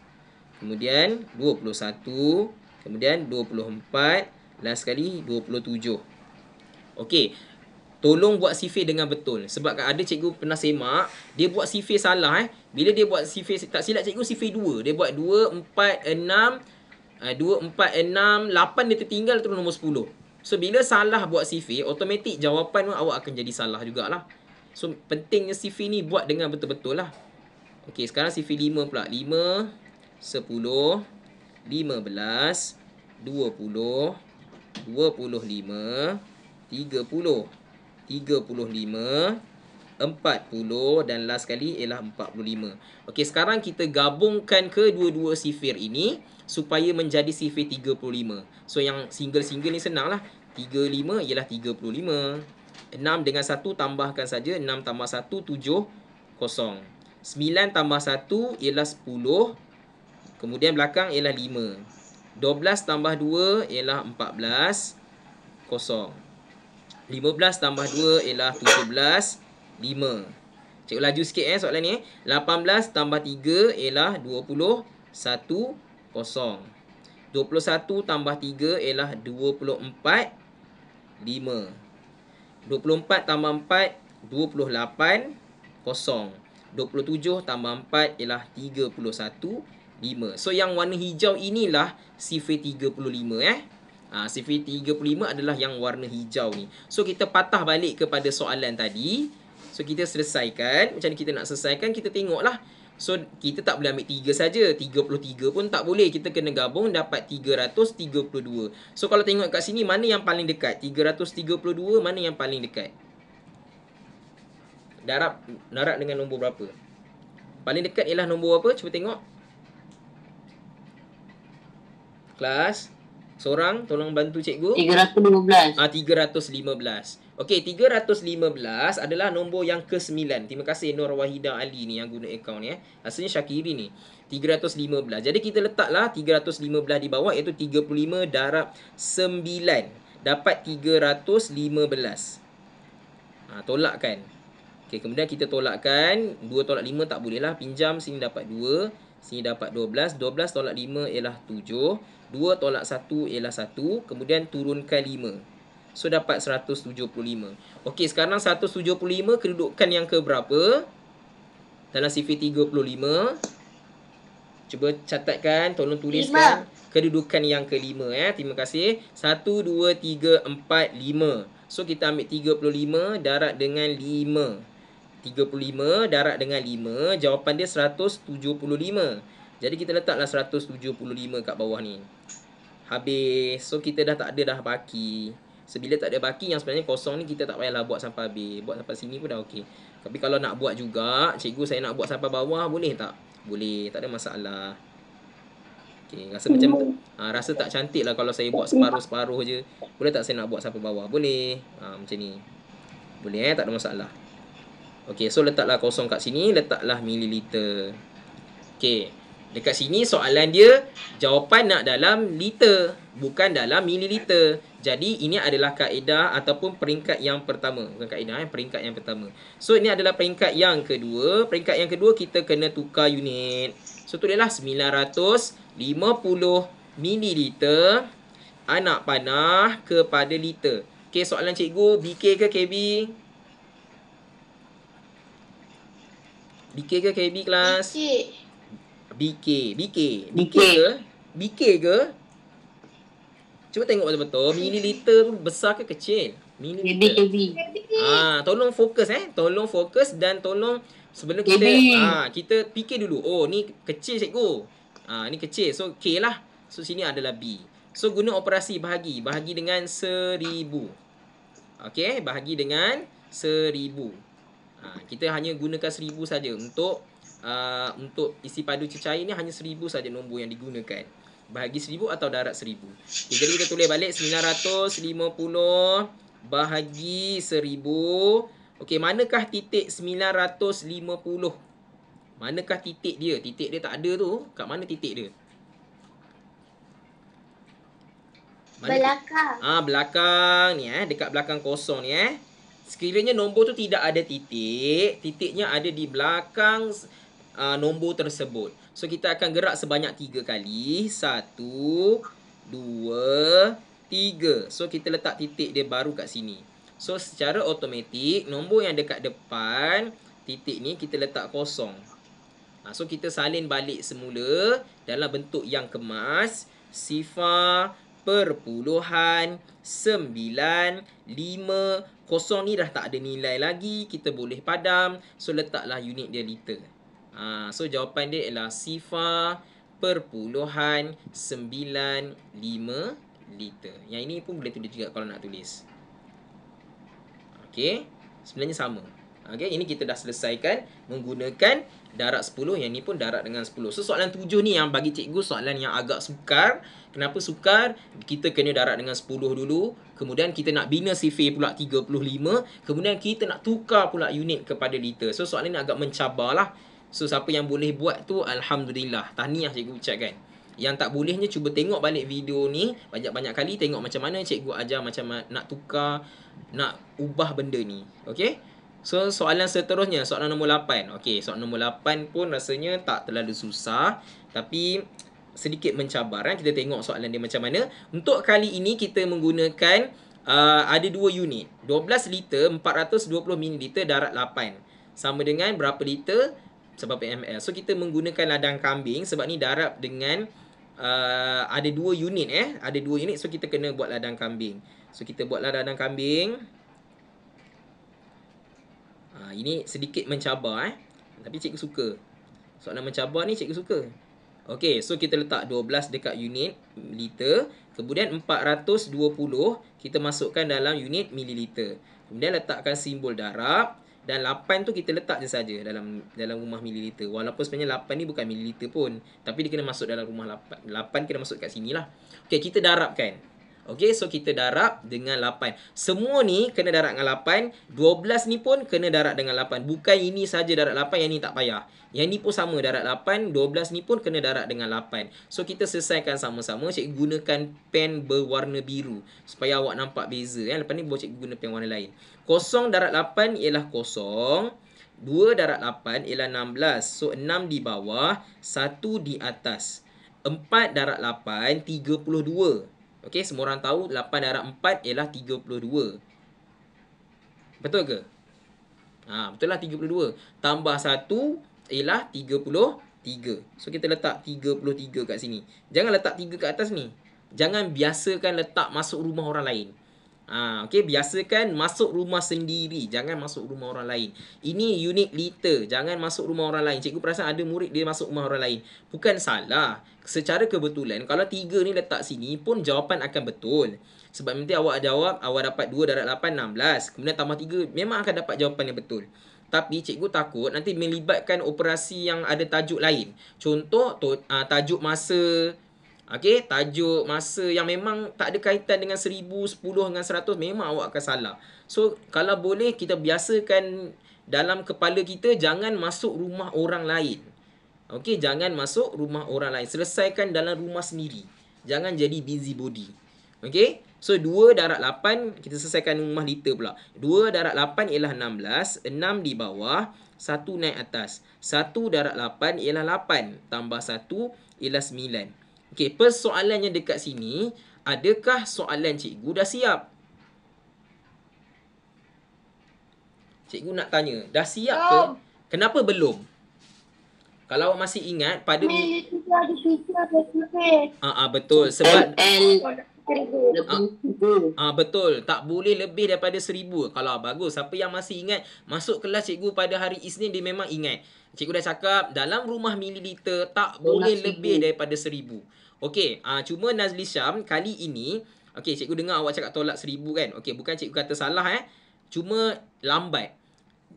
kemudian 21, kemudian 24, last sekali 27. Okey, tolong buat sifir dengan betul. Sebab ada cikgu pernah semak, dia buat sifir salah. Bila dia buat sifir, tak silap cikgu sifir 2. Dia buat 2, 4, 6, 2, 4, 6, 8 dia tertinggal terus nombor 10. So bila salah buat sifir, automatik jawapan awak akan jadi salah jugalah. So pentingnya sifir ni buat dengan betul-betul lah. Okey, sekarang sifir 5 pula. 5, 10, 15, 20, 25, 30, 35, 40 dan last sekali ialah 45. Okey, sekarang kita gabungkan kedua-dua sifir ini supaya menjadi sifir 35. So yang single-single ni senang lah. 35 ialah 35. 6 dengan 1 tambahkan saja. 6 tambah 1, 7, kosong. 9 tambah 1 ialah 10. Kemudian belakang ialah 5. 12 tambah 2 ialah 14, kosong. 15 tambah 2 ialah 17, 5. Cikgu laju sikit soalan ni. 18 tambah 3 ialah 21, kosong. 21 tambah 3 ialah 24, 5. 24 tambah 4, 28, kosong. 27 tambah 4 ialah 31, 5. So yang warna hijau inilah sifir 35 sifir 35 adalah yang warna hijau ni. So kita patah balik kepada soalan tadi. So kita selesaikan. Macam mana kita nak selesaikan, kita tengoklah. So kita tak boleh ambil 3 saja. 33 pun tak boleh. Kita kena gabung dapat 332. So kalau tengok kat sini, mana yang paling dekat? 332 mana yang paling dekat? Darab dengan nombor berapa? Paling dekat ialah nombor apa? Cuba tengok. Kelas, seorang tolong bantu cikgu. 315. 315. Okey, 315 adalah nombor yang ke-9. Terima kasih Nur Wahida Ali ni yang guna akaun ni Rasanya Syakiri ni. 315. Jadi kita letaklah 315 di bawah, iaitu 35 darab 9 dapat 315. Tolakkan. Okey, kemudian kita tolakkan. 2 tolak 5 tak boleh lah. Pinjam, sini dapat 2. Sini dapat 12. 12 tolak 5 ialah 7. 2 tolak 1 ialah 1. Kemudian turunkan 5. So dapat 175. Okey, sekarang 175 kedudukan yang ke berapa? Dalam sifir 35. Cuba catatkan, tolong tuliskan. 5. Kedudukan yang ke-5 Terima kasih. 1, 2, 3, 4, 5. So kita ambil 35 darab dengan 5. 35 darab dengan 5. Jawapan dia 175. Jadi kita letaklah 175 kat bawah ni. Habis. So kita dah tak ada dah baki. Sebila tak ada baki, yang sebenarnya kosong ni kita tak payahlah buat sampai habis. Buat sampai sini pun dah okey. Tapi kalau nak buat juga, cikgu saya nak buat sampai bawah, boleh tak? Boleh, tak ada masalah. Okey, rasa macam rasa tak cantik lah kalau saya buat separuh-separuh je. Boleh tak saya nak buat sampai bawah? Boleh. Macam ni. Boleh tak ada masalah. Okey, so letaklah kosong kat sini, letaklah mililiter. Okey, dekat sini soalan dia jawapan nak dalam liter, bukan dalam mililiter. Jadi ini adalah kaedah ataupun peringkat yang pertama. Bukan kaedah, peringkat yang pertama. So ini adalah peringkat yang kedua. Peringkat yang kedua kita kena tukar unit. So tulislah 950 mililiter anak panah kepada liter. Okey, soalan cikgu, BK ke KB? BK ke KB kelas? BK. BK ke? BK ke? Cuba tengok betul-betul. Mililiter tu besar ke kecil? Mililiter. Tolong fokus Tolong fokus dan tolong sebelum kita kita fikir dulu. Oh, ni kecil cikgu. Ni kecil. So K lah. So sini adalah B. So guna operasi bahagi. Bahagi dengan 1000. Okey, bahagi dengan 1000. Kita hanya gunakan 1000 saja untuk isi padu cecair ni, hanya 1000 saja nombor yang digunakan. Bahagi 1000 atau darab 1000. Okay, jadi kita tulis balik 950 bahagi 1000. Okey, manakah titik 950? Manakah titik dia? Titik dia tak ada tu. Kat mana titik dia? Belakang. Belakang ni dekat belakang kosong ni Sekiranya nombor tu tidak ada titik, titiknya ada di belakang nombor tersebut. So kita akan gerak sebanyak 3 kali. 1, 2, 3. So kita letak titik dia baru kat sini. So secara automatik nombor yang dekat depan titik ni kita letak kosong. So kita salin balik semula dalam bentuk yang kemas. 0.950 ni dah tak ada nilai lagi, kita boleh padam. So letaklah unit dia liter. So jawapan dia ialah 0.950 liter. Yang ini pun boleh tulis juga kalau nak tulis. Okey, sebenarnya sama. Okey, ini kita dah selesaikan menggunakan darab 10. Yang ni pun darab dengan 10. So, soalan 7 ni yang bagi cikgu soalan yang agak sukar. Kenapa sukar? Kita kena darab dengan 10 dulu. Kemudian kita nak bina sifir pula 35. Kemudian kita nak tukar pula unit kepada liter. So, soalan ni agak mencabar lah. So, siapa yang boleh buat tu, Alhamdulillah. Tahniah cikgu ucapkan. Yang tak bolehnya cuba tengok balik video ni banyak-banyak kali, tengok macam mana cikgu ajar macam nak tukar, nak ubah benda ni. Okey? So, soalan seterusnya, soalan nombor 8. Okey, soalan nombor 8 pun rasanya tak terlalu susah, tapi sedikit mencabar. Kita tengok soalan dia macam mana. Untuk kali ini kita menggunakan ada 2 unit. 12 liter 420 ml darab 8. Sama dengan berapa liter? Sebab ml. So, kita menggunakan ladang kambing sebab ni darab dengan ada 2 unit ada 2 unit, so kita kena buat ladang kambing. So kita buatlah ladang kambing. Ini sedikit mencabar tapi cikgu suka. Soalan mencabar ni cikgu suka. Okey, so kita letak 12 dekat unit liter, kemudian 420 kita masukkan dalam unit mililiter. Kemudian letakkan simbol darab. Dan 8 tu kita letak je saja dalam rumah mililiter. Walaupun sebenarnya 8 ni bukan mililiter pun, tapi dia kena masuk dalam rumah 8. 8 kena masuk kat sini lah. Okey, kita darabkan. Okey, so kita darab dengan 8. Semua ni kena darab dengan 8. 12 ni pun kena darab dengan 8. Bukan ini saja darab 8, yang ni tak payah. Yang ni pun sama darab 8. 12 ni pun kena darab dengan 8. So kita selesaikan sama-sama. Cikgu gunakan pen berwarna biru supaya awak nampak beza. Lepas ni baru cikgu guna pen warna lain. 0 darab 8 ialah 0. 2 darab 8 ialah 16. So 6 di bawah, 1 di atas. 4 darab 8, 32. Okey, semua orang tahu 8 darab 4 ialah 32. Betul ke? Betul lah 32. Tambah 1 ialah 33. So kita letak 33 kat sini. Jangan letak 3 kat atas ni. Jangan biasakan letak masuk rumah orang lain. Okey, biasakan masuk rumah sendiri, jangan masuk rumah orang lain. Ini unit liter, jangan masuk rumah orang lain. Cikgu perasan ada murid dia masuk rumah orang lain. Bukan salah. Secara kebetulan kalau 3 ni letak sini pun jawapan akan betul. Sebab nanti awak jawab, awak dapat 2 darab 8 16, kemudian tambah 3 memang akan dapat jawapan yang betul. Tapi cikgu takut nanti melibatkan operasi yang ada tajuk lain. Contoh tajuk masa. Okey, tajuk masa yang memang tak ada kaitan dengan 1000, 10 dengan 100, memang awak akan salah. So, kalau boleh kita biasakan dalam kepala kita jangan masuk rumah orang lain. Okey, jangan masuk rumah orang lain. Selesaikan dalam rumah sendiri. Jangan jadi busybody. Okey? So, 2 darab 8, kita selesaikan rumah liter pula. 2 darab 8 ialah 16, 6 di bawah, 1 naik atas. 1 darab 8 ialah 8, tambah 1 ialah 9. Okey, persoalannya dekat sini, adakah soalan cikgu dah siap? Cikgu nak tanya, dah siap ke? Kenapa belum? Kalau awak masih ingat pada betul, sebab betul, tak boleh lebih daripada 1000. Kalau bagus, siapa yang masih ingat masuk kelas cikgu pada hari Isnin, dia memang ingat. Cikgu dah cakap dalam rumah mililiter tak boleh lebih daripada 1000. Okey, cuma Nazli Syam kali ini, okey, cikgu dengar awak cakap tolak 1000 kan? Okey, bukan cikgu kata salah cuma lambat.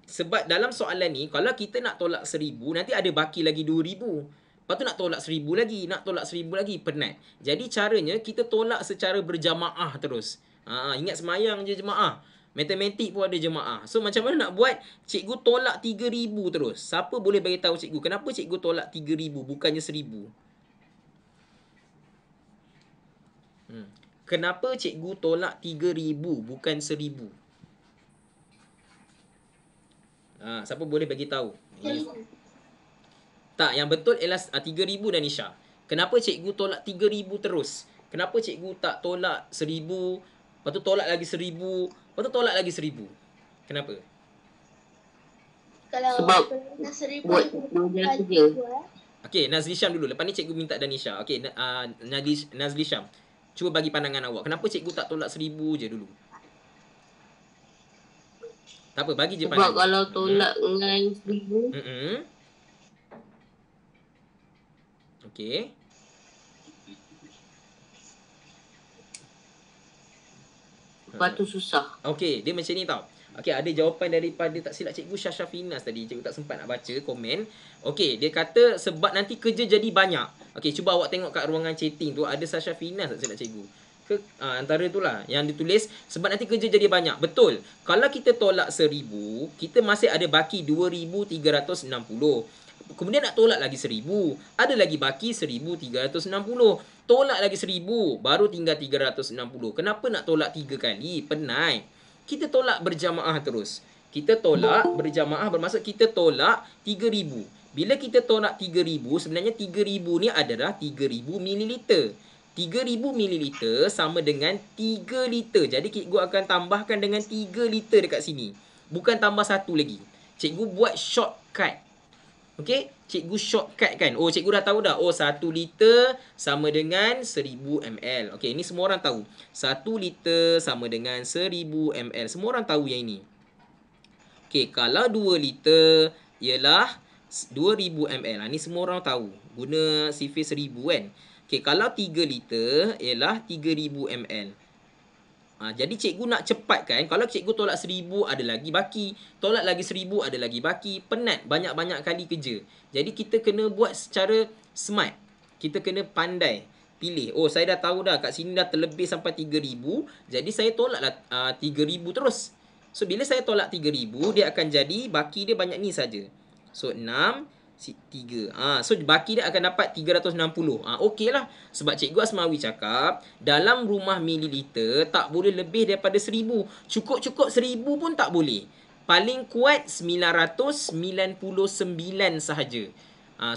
Sebab dalam soalan ni, kalau kita nak tolak 1000, nanti ada baki lagi 2000. Lepas tu nak tolak 1000 lagi, nak tolak 1000 lagi, penat. Jadi caranya kita tolak secara berjamaah terus. Ingat semayang je jemaah. Matematik pun ada jemaah. So macam mana nak buat? Cikgu tolak 3000 terus. Siapa boleh bagi tahu cikgu kenapa cikgu tolak 3000 bukannya 1000? Kenapa cikgu tolak 3000 bukan 1000? Siapa boleh bagi tahu? Tak, yang betul ialah 3000 dan Nisha. Kenapa cikgu tolak 3000 terus? Kenapa cikgu tak tolak 1000, lepas tu tolak lagi 1000, lepas tu tolak lagi 1000? Kenapa? Sebab buat kerja. Okey, Nazli Syam dulu. Lepas ni cikgu minta Danisha. Okey, Nazli Syam. Cuba bagi pandangan awak. Kenapa cikgu tak tolak 1000 je dulu? Tak apa, bagi je pandangan. Sebab kalau tolak dengan 1000. Okey. Lepas tu susah. Okey, dia macam ni tau. Okey, ada jawapan daripada tak silap cikgu Syasha Finas tadi. Cikgu tak sempat nak baca komen. Okey, dia kata sebab nanti kerja jadi banyak. Okey, cuba awak tengok kat ruangan chatting tu ada Syasha Finas tak silap cikgu. Antara itulah yang ditulis sebab nanti kerja jadi banyak. Betul. Kalau kita tolak 1,000, kita masih ada baki 2,360. Kemudian nak tolak lagi 1,000. Ada lagi baki 1,360. Tolak lagi 1,000. Baru tinggal 360. Kenapa nak tolak 3 kali? Penat. Kita tolak berjamaah terus. Kita tolak berjamaah bermaksud kita tolak 3,000. Bila kita tolak 3,000, sebenarnya 3,000 ni adalah 3,000 mililiter. 3,000 mililiter sama dengan 3 liter. Jadi cikgu akan tambahkan dengan 3 liter dekat sini. Bukan tambah 1 lagi. Cikgu buat shortcut. Okey, cikgu shortcut kan. Oh, cikgu dah tahu dah. Oh, 1 liter sama dengan 1,000 ml. Okey, ini semua orang tahu. 1 liter sama dengan 1,000 ml. Semua orang tahu yang ini. Okey, kalau 2 liter ialah 2,000 ml. Ini semua orang tahu. Guna sifir 1,000 kan. Okey, kalau 3 liter ialah 3,000 ml. Jadi cikgu nak cepatkan. Kalau cikgu tolak 1,000 ada lagi baki. Tolak lagi 1,000 ada lagi baki. Penat banyak-banyak kali kerja. Jadi kita kena buat secara smart. Kita kena pandai pilih. Oh, saya dah tahu dah kat sini dah terlebih sampai 3,000. Jadi saya tolaklah 3,000 terus. So bila saya tolak 3,000 dia akan jadi baki dia banyak ni saja. So 6 3. So baki dia akan dapat 360. Okey lah. Sebab Cikgu Asmawi cakap dalam rumah mililiter tak boleh lebih daripada 1,000. Cukup-cukup 1,000 pun tak boleh. Paling kuat 999 sahaja.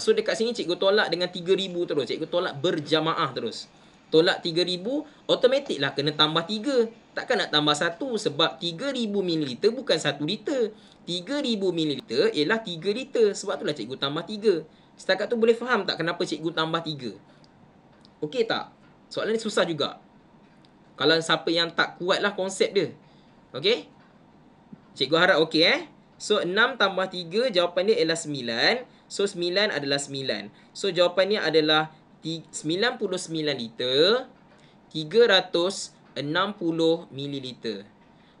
So dekat sini cikgu tolak dengan 3,000 terus. Cikgu tolak berjamaah terus. Tolak 3,000, automatik lah kena tambah 3. Takkan nak tambah 1 sebab 3,000 mililiter bukan 1 liter. 3,000 mililiter ialah 3 liter. Sebab itulah cikgu tambah 3. Setakat tu boleh faham tak kenapa cikgu tambah 3? Okey tak? Soalan ni susah juga. Kalau siapa yang tak kuat lah konsep dia. Okey? Cikgu harap okey So 6 tambah 3 jawapan dia ialah 9. So 9 adalah 9. So jawapannya adalah 99 liter 360 mililiter.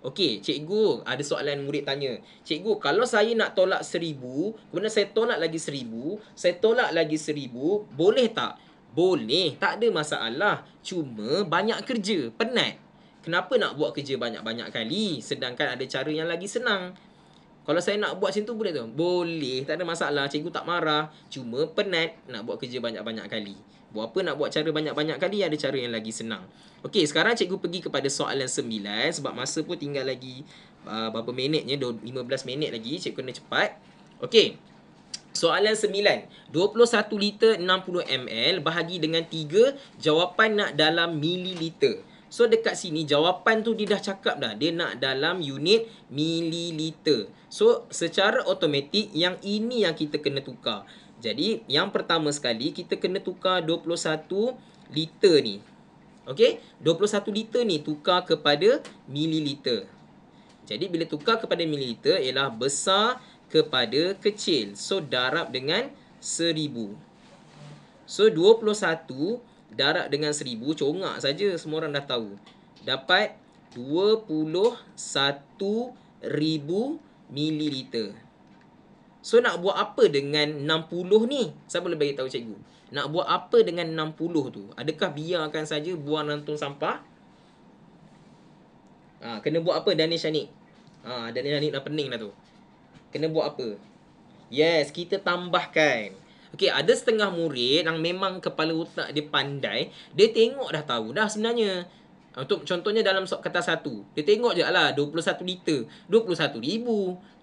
Okey, cikgu ada soalan murid tanya. Cikgu, kalau saya nak tolak 1,000, kemudian saya tolak lagi 1,000, saya tolak lagi 1,000, boleh tak? Boleh, tak ada masalah. Cuma banyak kerja, penat. Kenapa nak buat kerja banyak-banyak kali sedangkan ada cara yang lagi senang? Kalau saya nak buat macam tu boleh tu? Boleh, tak ada masalah. Cikgu tak marah. Cuma penat nak buat kerja banyak-banyak kali. Buat apa nak buat cara banyak-banyak kali, ada cara yang lagi senang. Okey, sekarang cikgu pergi kepada soalan 9 sebab masa pun tinggal lagi berapa minitnya, 15 minit lagi. Cikgu kena cepat. Okey. Soalan 9. 21 liter 60 ml bahagi dengan 3, jawapan nak dalam mililiter. So dekat sini jawapan tu dia dah cakap dah. Dia nak dalam unit mililiter. So secara automatik yang ini yang kita kena tukar. Jadi yang pertama sekali kita kena tukar 21 liter ni. Okey? 21 liter ni tukar kepada mililiter. Jadi bila tukar kepada mililiter ialah besar kepada kecil. So darab dengan 1,000. So 21 darab dengan 1,000, congak saja, semua orang dah tahu. Dapat 21,000 mililiter. So nak buat apa dengan 60 ni? Siapa boleh bagi tahu cikgu? Nak buat apa dengan 60 tu? Adakah biarkan saja buang dalam tong sampah? Kena buat apa Danish Shanik? Danish Shanik dah pening dah tu. Kena buat apa? Yes, kita tambahkan. Okey, ada setengah murid yang memang kepala otak dia pandai, dia tengok dah tahu dah sebenarnya. Untuk contohnya dalam kertas 1, dia tengok je lah 21 liter, 21,000.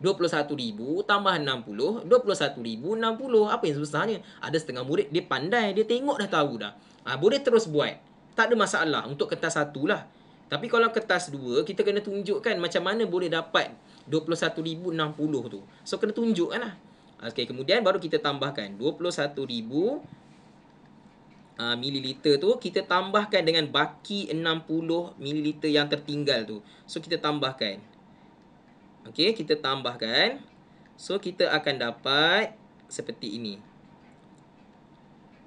21,000 tambah 60, 21,060. Apa yang susahnya? Ada setengah murid dia pandai, dia tengok dah tahu dah. Boleh terus buat. Tak ada masalah untuk kertas 1 lah. Tapi kalau kertas 2, kita kena tunjukkan macam mana boleh dapat 21,060 tu. So kena tunjukkan lah. Okey, kemudian baru kita tambahkan 21,000 mililiter tu, kita tambahkan dengan baki 60 mililiter yang tertinggal tu. So kita tambahkan. Okey, kita tambahkan. So kita akan dapat seperti ini.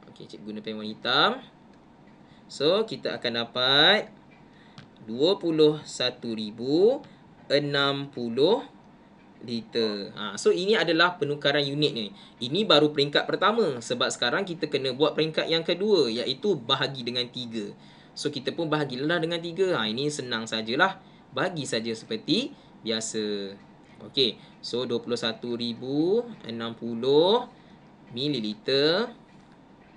Okey, cikgu guna pen warna hitam. So kita akan dapat 21,000 liter. So ini adalah penukaran unit ni. Ini baru peringkat pertama. Sebab sekarang kita kena buat peringkat yang kedua, iaitu bahagi dengan 3. So kita pun bahagilah dengan 3. Ini senang sajalah. Bagi saja seperti biasa. Okey. So 21,060 mililiter.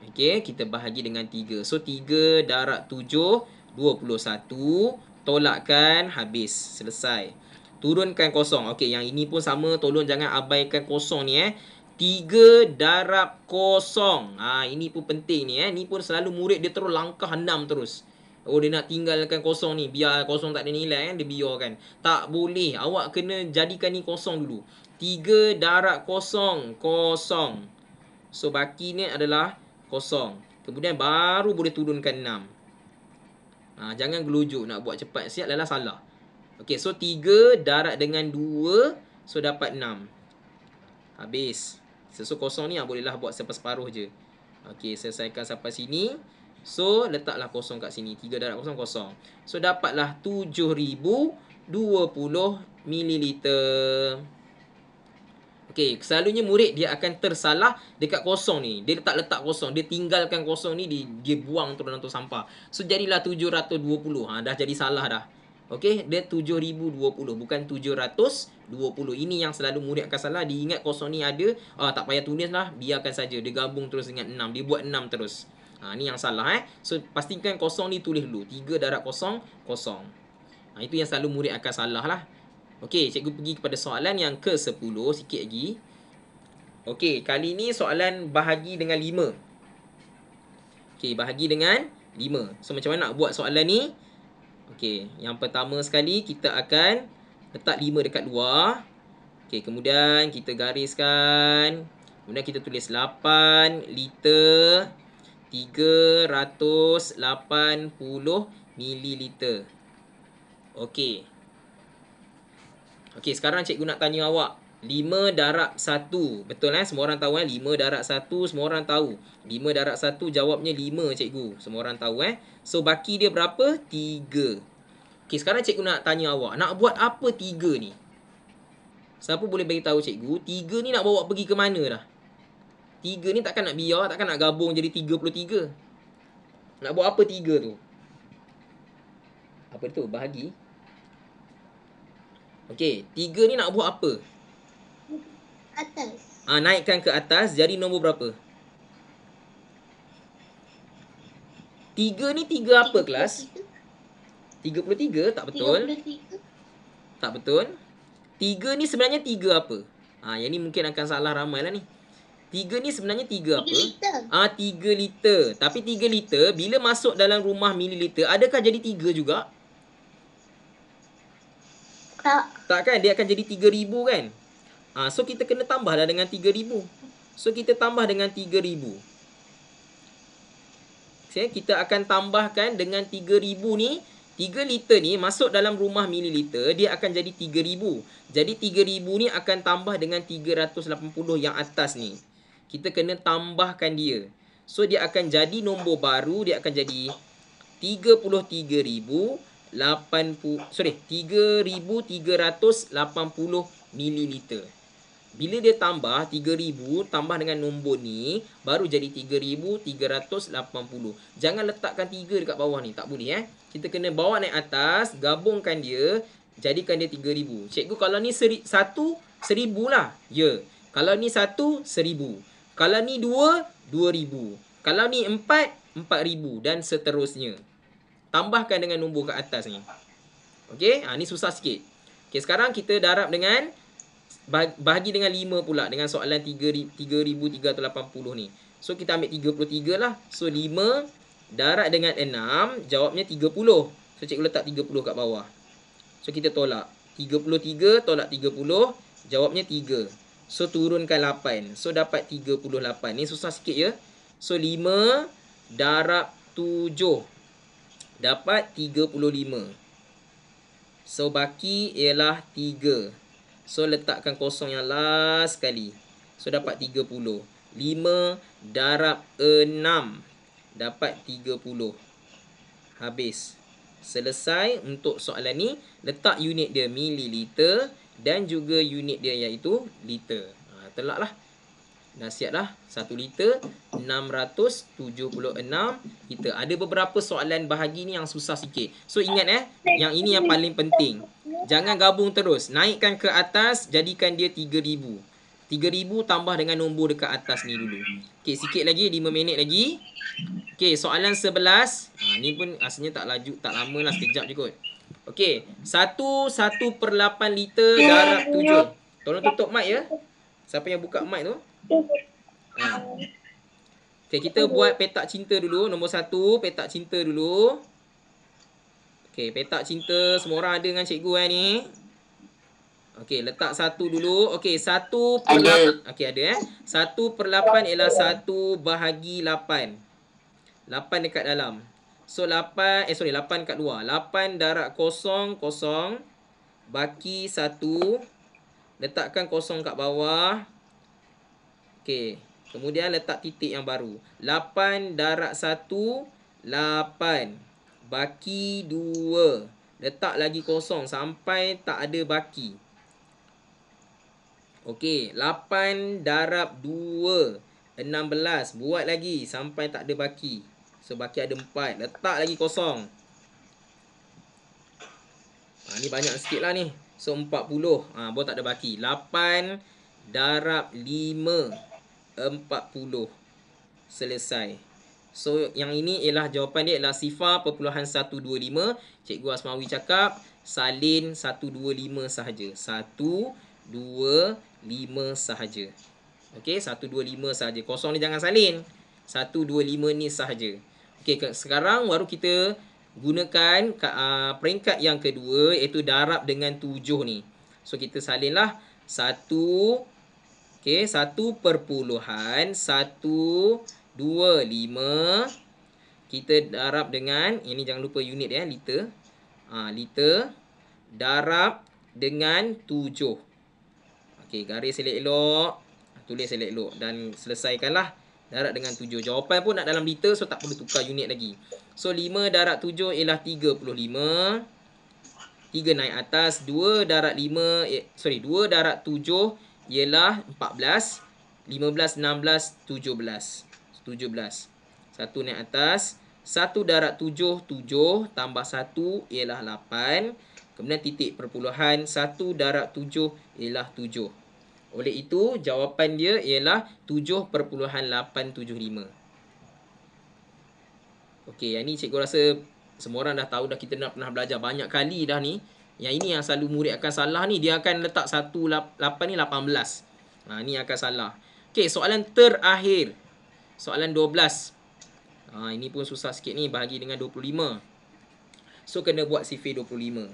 Okey, kita bahagi dengan 3. So 3 darab 7, 21. Tolakkan, habis. Selesai. Turunkan kosong. Okey, yang ini pun sama. Tolong jangan abaikan kosong ni 3 darab kosong. Ini pun penting ni Ni pun selalu murid dia terus langkah 6 terus. Oh, dia nak tinggalkan kosong ni. Biar kosong tak ada nilai dia biarkan. Tak boleh. Awak kena jadikan ni kosong dulu. 3 darab kosong. Kosong. So, baki ni adalah kosong. Kemudian baru boleh turunkan 6. Jangan gelujuk nak buat cepat. Siap adalah salah. Okey, so 3 darab dengan 2. So, dapat 6. Habis. So, kosong ni bolehlah buat separuh je. Okey, selesaikan sampai sini. So, letaklah kosong kat sini. 3 darab kosong, kosong. So, dapatlah 7,020 mililiter. Okey, selalunya murid dia akan tersalah dekat kosong ni. Dia letak kosong. Dia tinggalkan kosong ni, dia buang terus dalam sampah. So, jadilah 720. Dah jadi salah dah. Okey, dia 7,020 bukan 720. Ini yang selalu murid akan salah. Dia ingat kosong ni ada, tak payah tulis lah, biarkan saja. Dia gabung terus dengan 6. Dia buat 6 terus. Ni yang salah So, pastikan kosong ni tulis dulu. 3 darab kosong, kosong. Itu yang selalu murid akan salah lah. Okey, cikgu pergi kepada soalan yang ke-10 sikit lagi. Okey, kali ni soalan bahagi dengan 5. Okey, bahagi dengan 5. So, macam mana nak buat soalan ni? Okey, yang pertama sekali kita akan letak 5 dekat luar. Okey, kemudian kita gariskan. Kemudian kita tulis 8 liter 380 mililiter. Okey. Okey, sekarang cikgu nak tanya awak. 5 darab 1. Betul Semua orang tahu 5 darab 1, semua orang tahu. 5 darab 1 jawabnya 5 cikgu. Semua orang tahu So, baki dia berapa? 3. Okey, sekarang cikgu nak tanya awak. Nak buat apa 3 ni? Siapa boleh beritahu cikgu? 3 ni nak bawa pergi ke mana dah? 3 ni takkan nak biar, takkan nak gabung jadi 33. Nak buat apa 3 tu? Apa tu? Bahagi. Okey, 3 ni nak buat apa? Atas. Naikkan ke atas, jadi nombor berapa? 3 ni 3 apa kelas? 33? Tak betul. 33. Tak betul. 3 ni sebenarnya 3 apa? Yang ni mungkin akan salah ramai lah ni. 3 ni sebenarnya 3 apa? 3 liter. 3 liter. Tapi 3 liter, bila masuk dalam rumah mililiter, adakah jadi 3 juga? Tak. Tak kan? Dia akan jadi 3,000 kan? So, kita kena tambah dah dengan 3,000. So, kita tambah dengan 3,000. Kita akan tambahkan dengan 3,000 ni. 3 liter ni masuk dalam rumah mililiter, dia akan jadi 3,000. Jadi 3,000 ni akan tambah dengan 380 yang atas ni. Kita kena tambahkan dia. So, dia akan jadi nombor baru. Dia akan jadi 3,380 mililiter. Bila dia tambah 3,000 tambah dengan nombor ni, baru jadi 3,380. Jangan letakkan 3 dekat bawah ni. Tak boleh Kita kena bawa naik atas, gabungkan dia, jadikan dia 3,000. Cikgu, kalau ni 1, 1,000 lah. Ya. Kalau ni 1, 1,000. Kalau ni 2, 2,000. Kalau ni 4, 4,000 dan seterusnya. Tambahkan dengan nombor kat atas ni. Okey, ni susah sikit. Okey, sekarang kita darab dengan bahagi dengan 5 pula dengan soalan 3,380 ni. So, kita ambil 33 lah. So, 5 darab dengan 6, jawabnya 30. So, cikgu letak 30 kat bawah. So, kita tolak. 33 tolak 30, jawabnya 3. So, turunkan 8. So, dapat 38. Ni susah sikit ya. So, 5 darab 7. Dapat 35. So, baki ialah 3. So, letakkan kosong yang last sekali. So, dapat 30. 5 darab 6. Dapat 30. Habis. Selesai untuk soalan ni. Letak unit dia mililiter dan juga unit dia iaitu liter. Telak lah. Dah siap dah. 1 liter 676 liter. Ada beberapa soalan bahagi ni yang susah sikit. So ingat yang ini yang paling penting. Jangan gabung terus. Naikkan ke atas, jadikan dia 3000. 3000 tambah dengan nombor dekat atas ni dulu. Okey, sikit lagi, 5 minit lagi. Okey, soalan 11. Ni pun asalnya tak lama lah, sekejap je kot. Okey, 1/8 liter darab 7. Tolong tutup mic ya. Siapa yang buka mic tu? Okay, kita buat petak cinta dulu. Nombor 1, petak cinta dulu. Okay, petak cinta semua orang ada dengan cikgu ni. Okay, letak 1 dulu. Okay, 1/8. Okay, ada 1/8 ialah 1 bahagi 8. 8 dekat dalam. So 8 kat luar. 8 darab 0, 0. Baki 1. Letakkan 0 kat bawah. Okay. Kemudian letak titik yang baru. 8 darab 1, 8. Baki 2. Letak lagi 0 sampai tak ada baki. Okey, 8 darab 2, 16. Buat lagi sampai tak ada baki. So, baki ada 4. Letak lagi 0. Ni banyak sikit lah ni. So, 40. Baru tak ada baki. 8 darab 5. 40. Selesai. So, yang ini ialah jawapan dia ialah 0.125. Cikgu Asmawi cakap salin 125 sahaja. 125 sahaja. Okey, 125 sahaja. Kosong ni jangan salin. 125 ni sahaja. Okey, sekarang baru kita gunakan peringkat yang kedua iaitu darab dengan 7 ni. So, kita salinlah 1. Okey, 1.125 kita darab dengan, ini jangan lupa unit liter. Liter darab dengan 7. Okey, garis elok-elok, tulis elok-elok dan selesaikanlah. Darab dengan 7. Jawapan pun nak dalam liter, so tak perlu tukar unit lagi. So 5 darab 7 ialah 35. 3 naik atas, 2 darab 7 ialah 14, 15, 16, 17. 17. 1 naik atas. 1 darab 7, 7. Tambah 1 ialah 8. Kemudian titik perpuluhan. 1 darab 7 ialah 7. Oleh itu, jawapan dia ialah 7.875. Okey, yang ni cikgu rasa semua orang dah tahu dah, kita dah pernah belajar banyak kali dah ni. Yang ini yang selalu murid akan salah ni. Dia akan letak 1, 8 ni 18. Ni akan salah. Okey, soalan terakhir. Soalan 12. Ini pun susah sikit ni. Bahagi dengan 25. So, kena buat sifir 25.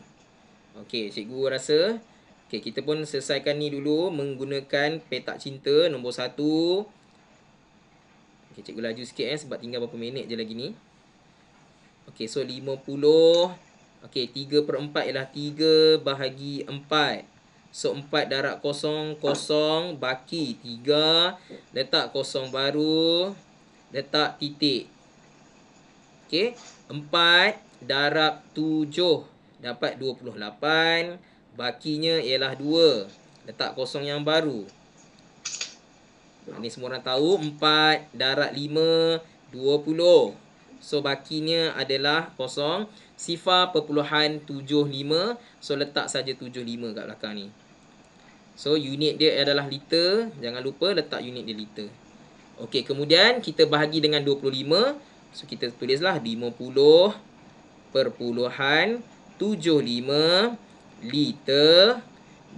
Okey, cikgu rasa. Okey, kita pun selesaikan ni dulu. Menggunakan petak cinta nombor 1. Okey, cikgu laju sikit sebab tinggal berapa minit je lagi ni. Okey, so 50. Okey, 3/4 ialah 3 bahagi 4. So, 4 darab 0, 0. Baki 3. Letak 0 baru. Letak titik. Okey, 4 darab 7. Dapat 28. Bakinya ialah 2. Letak 0 yang baru. Ini semua orang tahu. 4 darab 5, 20. So, bakinya adalah 0. 0.75. So, letak saja 75 kat belakang ni. So, unit dia adalah liter. Jangan lupa letak unit dia liter. Okey, kemudian kita bahagi dengan 25. So, kita tulislah 50.75 liter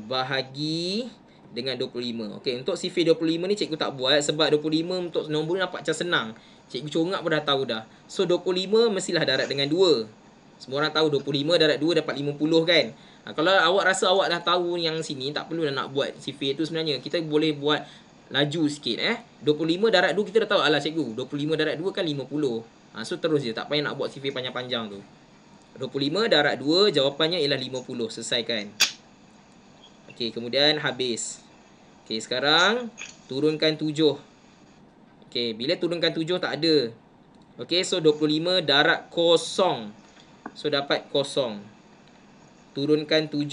bahagi dengan 25. Okey, untuk sifir 25 ni cikgu tak buat sebab 25 untuk nombor ni nampak macam senang. Cikgu congak pun dah tahu dah. So, 25 mestilah darab dengan 2. Semua orang tahu 25 darab 2 dapat 50 kan. Kalau awak rasa awak dah tahu yang sini, tak perlu nak buat sifir tu sebenarnya. Kita boleh buat laju sikit 25 darab 2 kita dah tahu. Alah cikgu, 25 darab 2 kan 50. So terus je, tak payah nak buat sifir panjang-panjang tu. 25 darab 2 jawapannya ialah 50. Selesaikan. Okey, kemudian habis. Okey, sekarang turunkan 7. Okey, bila turunkan 7 tak ada. Okey, so 25 darab 0. So dapat kosong. Turunkan 7.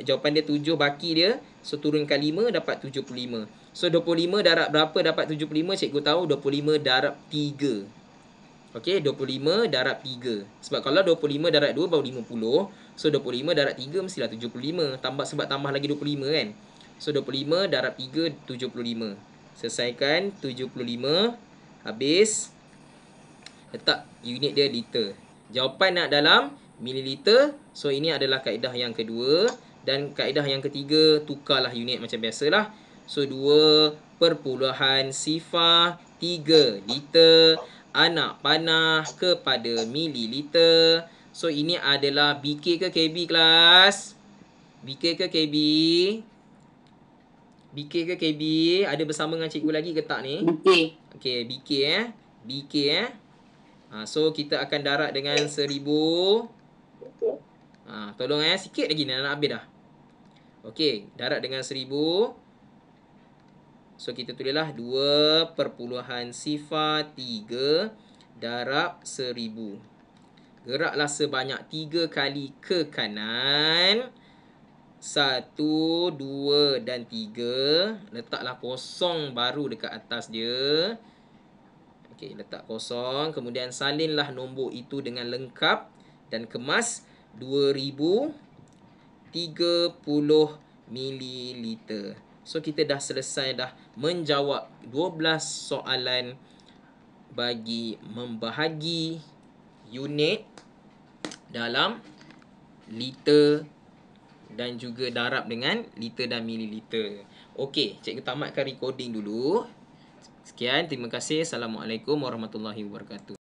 Jawapan dia 7, baki dia. So turunkan 5, dapat 75. So 25 darab berapa dapat 75? Cikgu tahu 25 darab 3. Okey, 25 darab 3. Sebab kalau 25 darab 2 baru 50. So 25 darab 3 mestilah 75. Sebab tambah lagi 25 kan. So 25 darab 3, 75. Selesaikan 75. Habis. Letak unit dia liter. Jawapan nak dalam mililiter. So ini adalah kaedah yang kedua. Dan kaedah yang ketiga, tukarlah unit macam biasalah. So 2.03 liter anak panah kepada mililiter. So ini adalah BK ke KB kelas? BK ke KB? BK ke KB? Ada bersama dengan cikgu lagi ke tak ni? BK. Okay, BK BK so kita akan darat dengan 1000. Tolong sikit lagi nak habis dah. Okey, darat dengan 1000. So kita tulislah 2.03 darab 1000. Geraklah sebanyak 3 kali ke kanan. 1, 2 dan 3. Letaklah kosong baru dekat atas dia. Okey, letak kosong. Kemudian salinlah nombor itu dengan lengkap. Dan kemas 2030 mililiter. So kita dah selesai dah menjawab 12 soalan bagi membahagi unit dalam liter dan juga darab dengan liter dan mililiter. Okey, cikgu tamatkan recording dulu. Sekian, terima kasih. Assalamualaikum warahmatullahi wabarakatuh.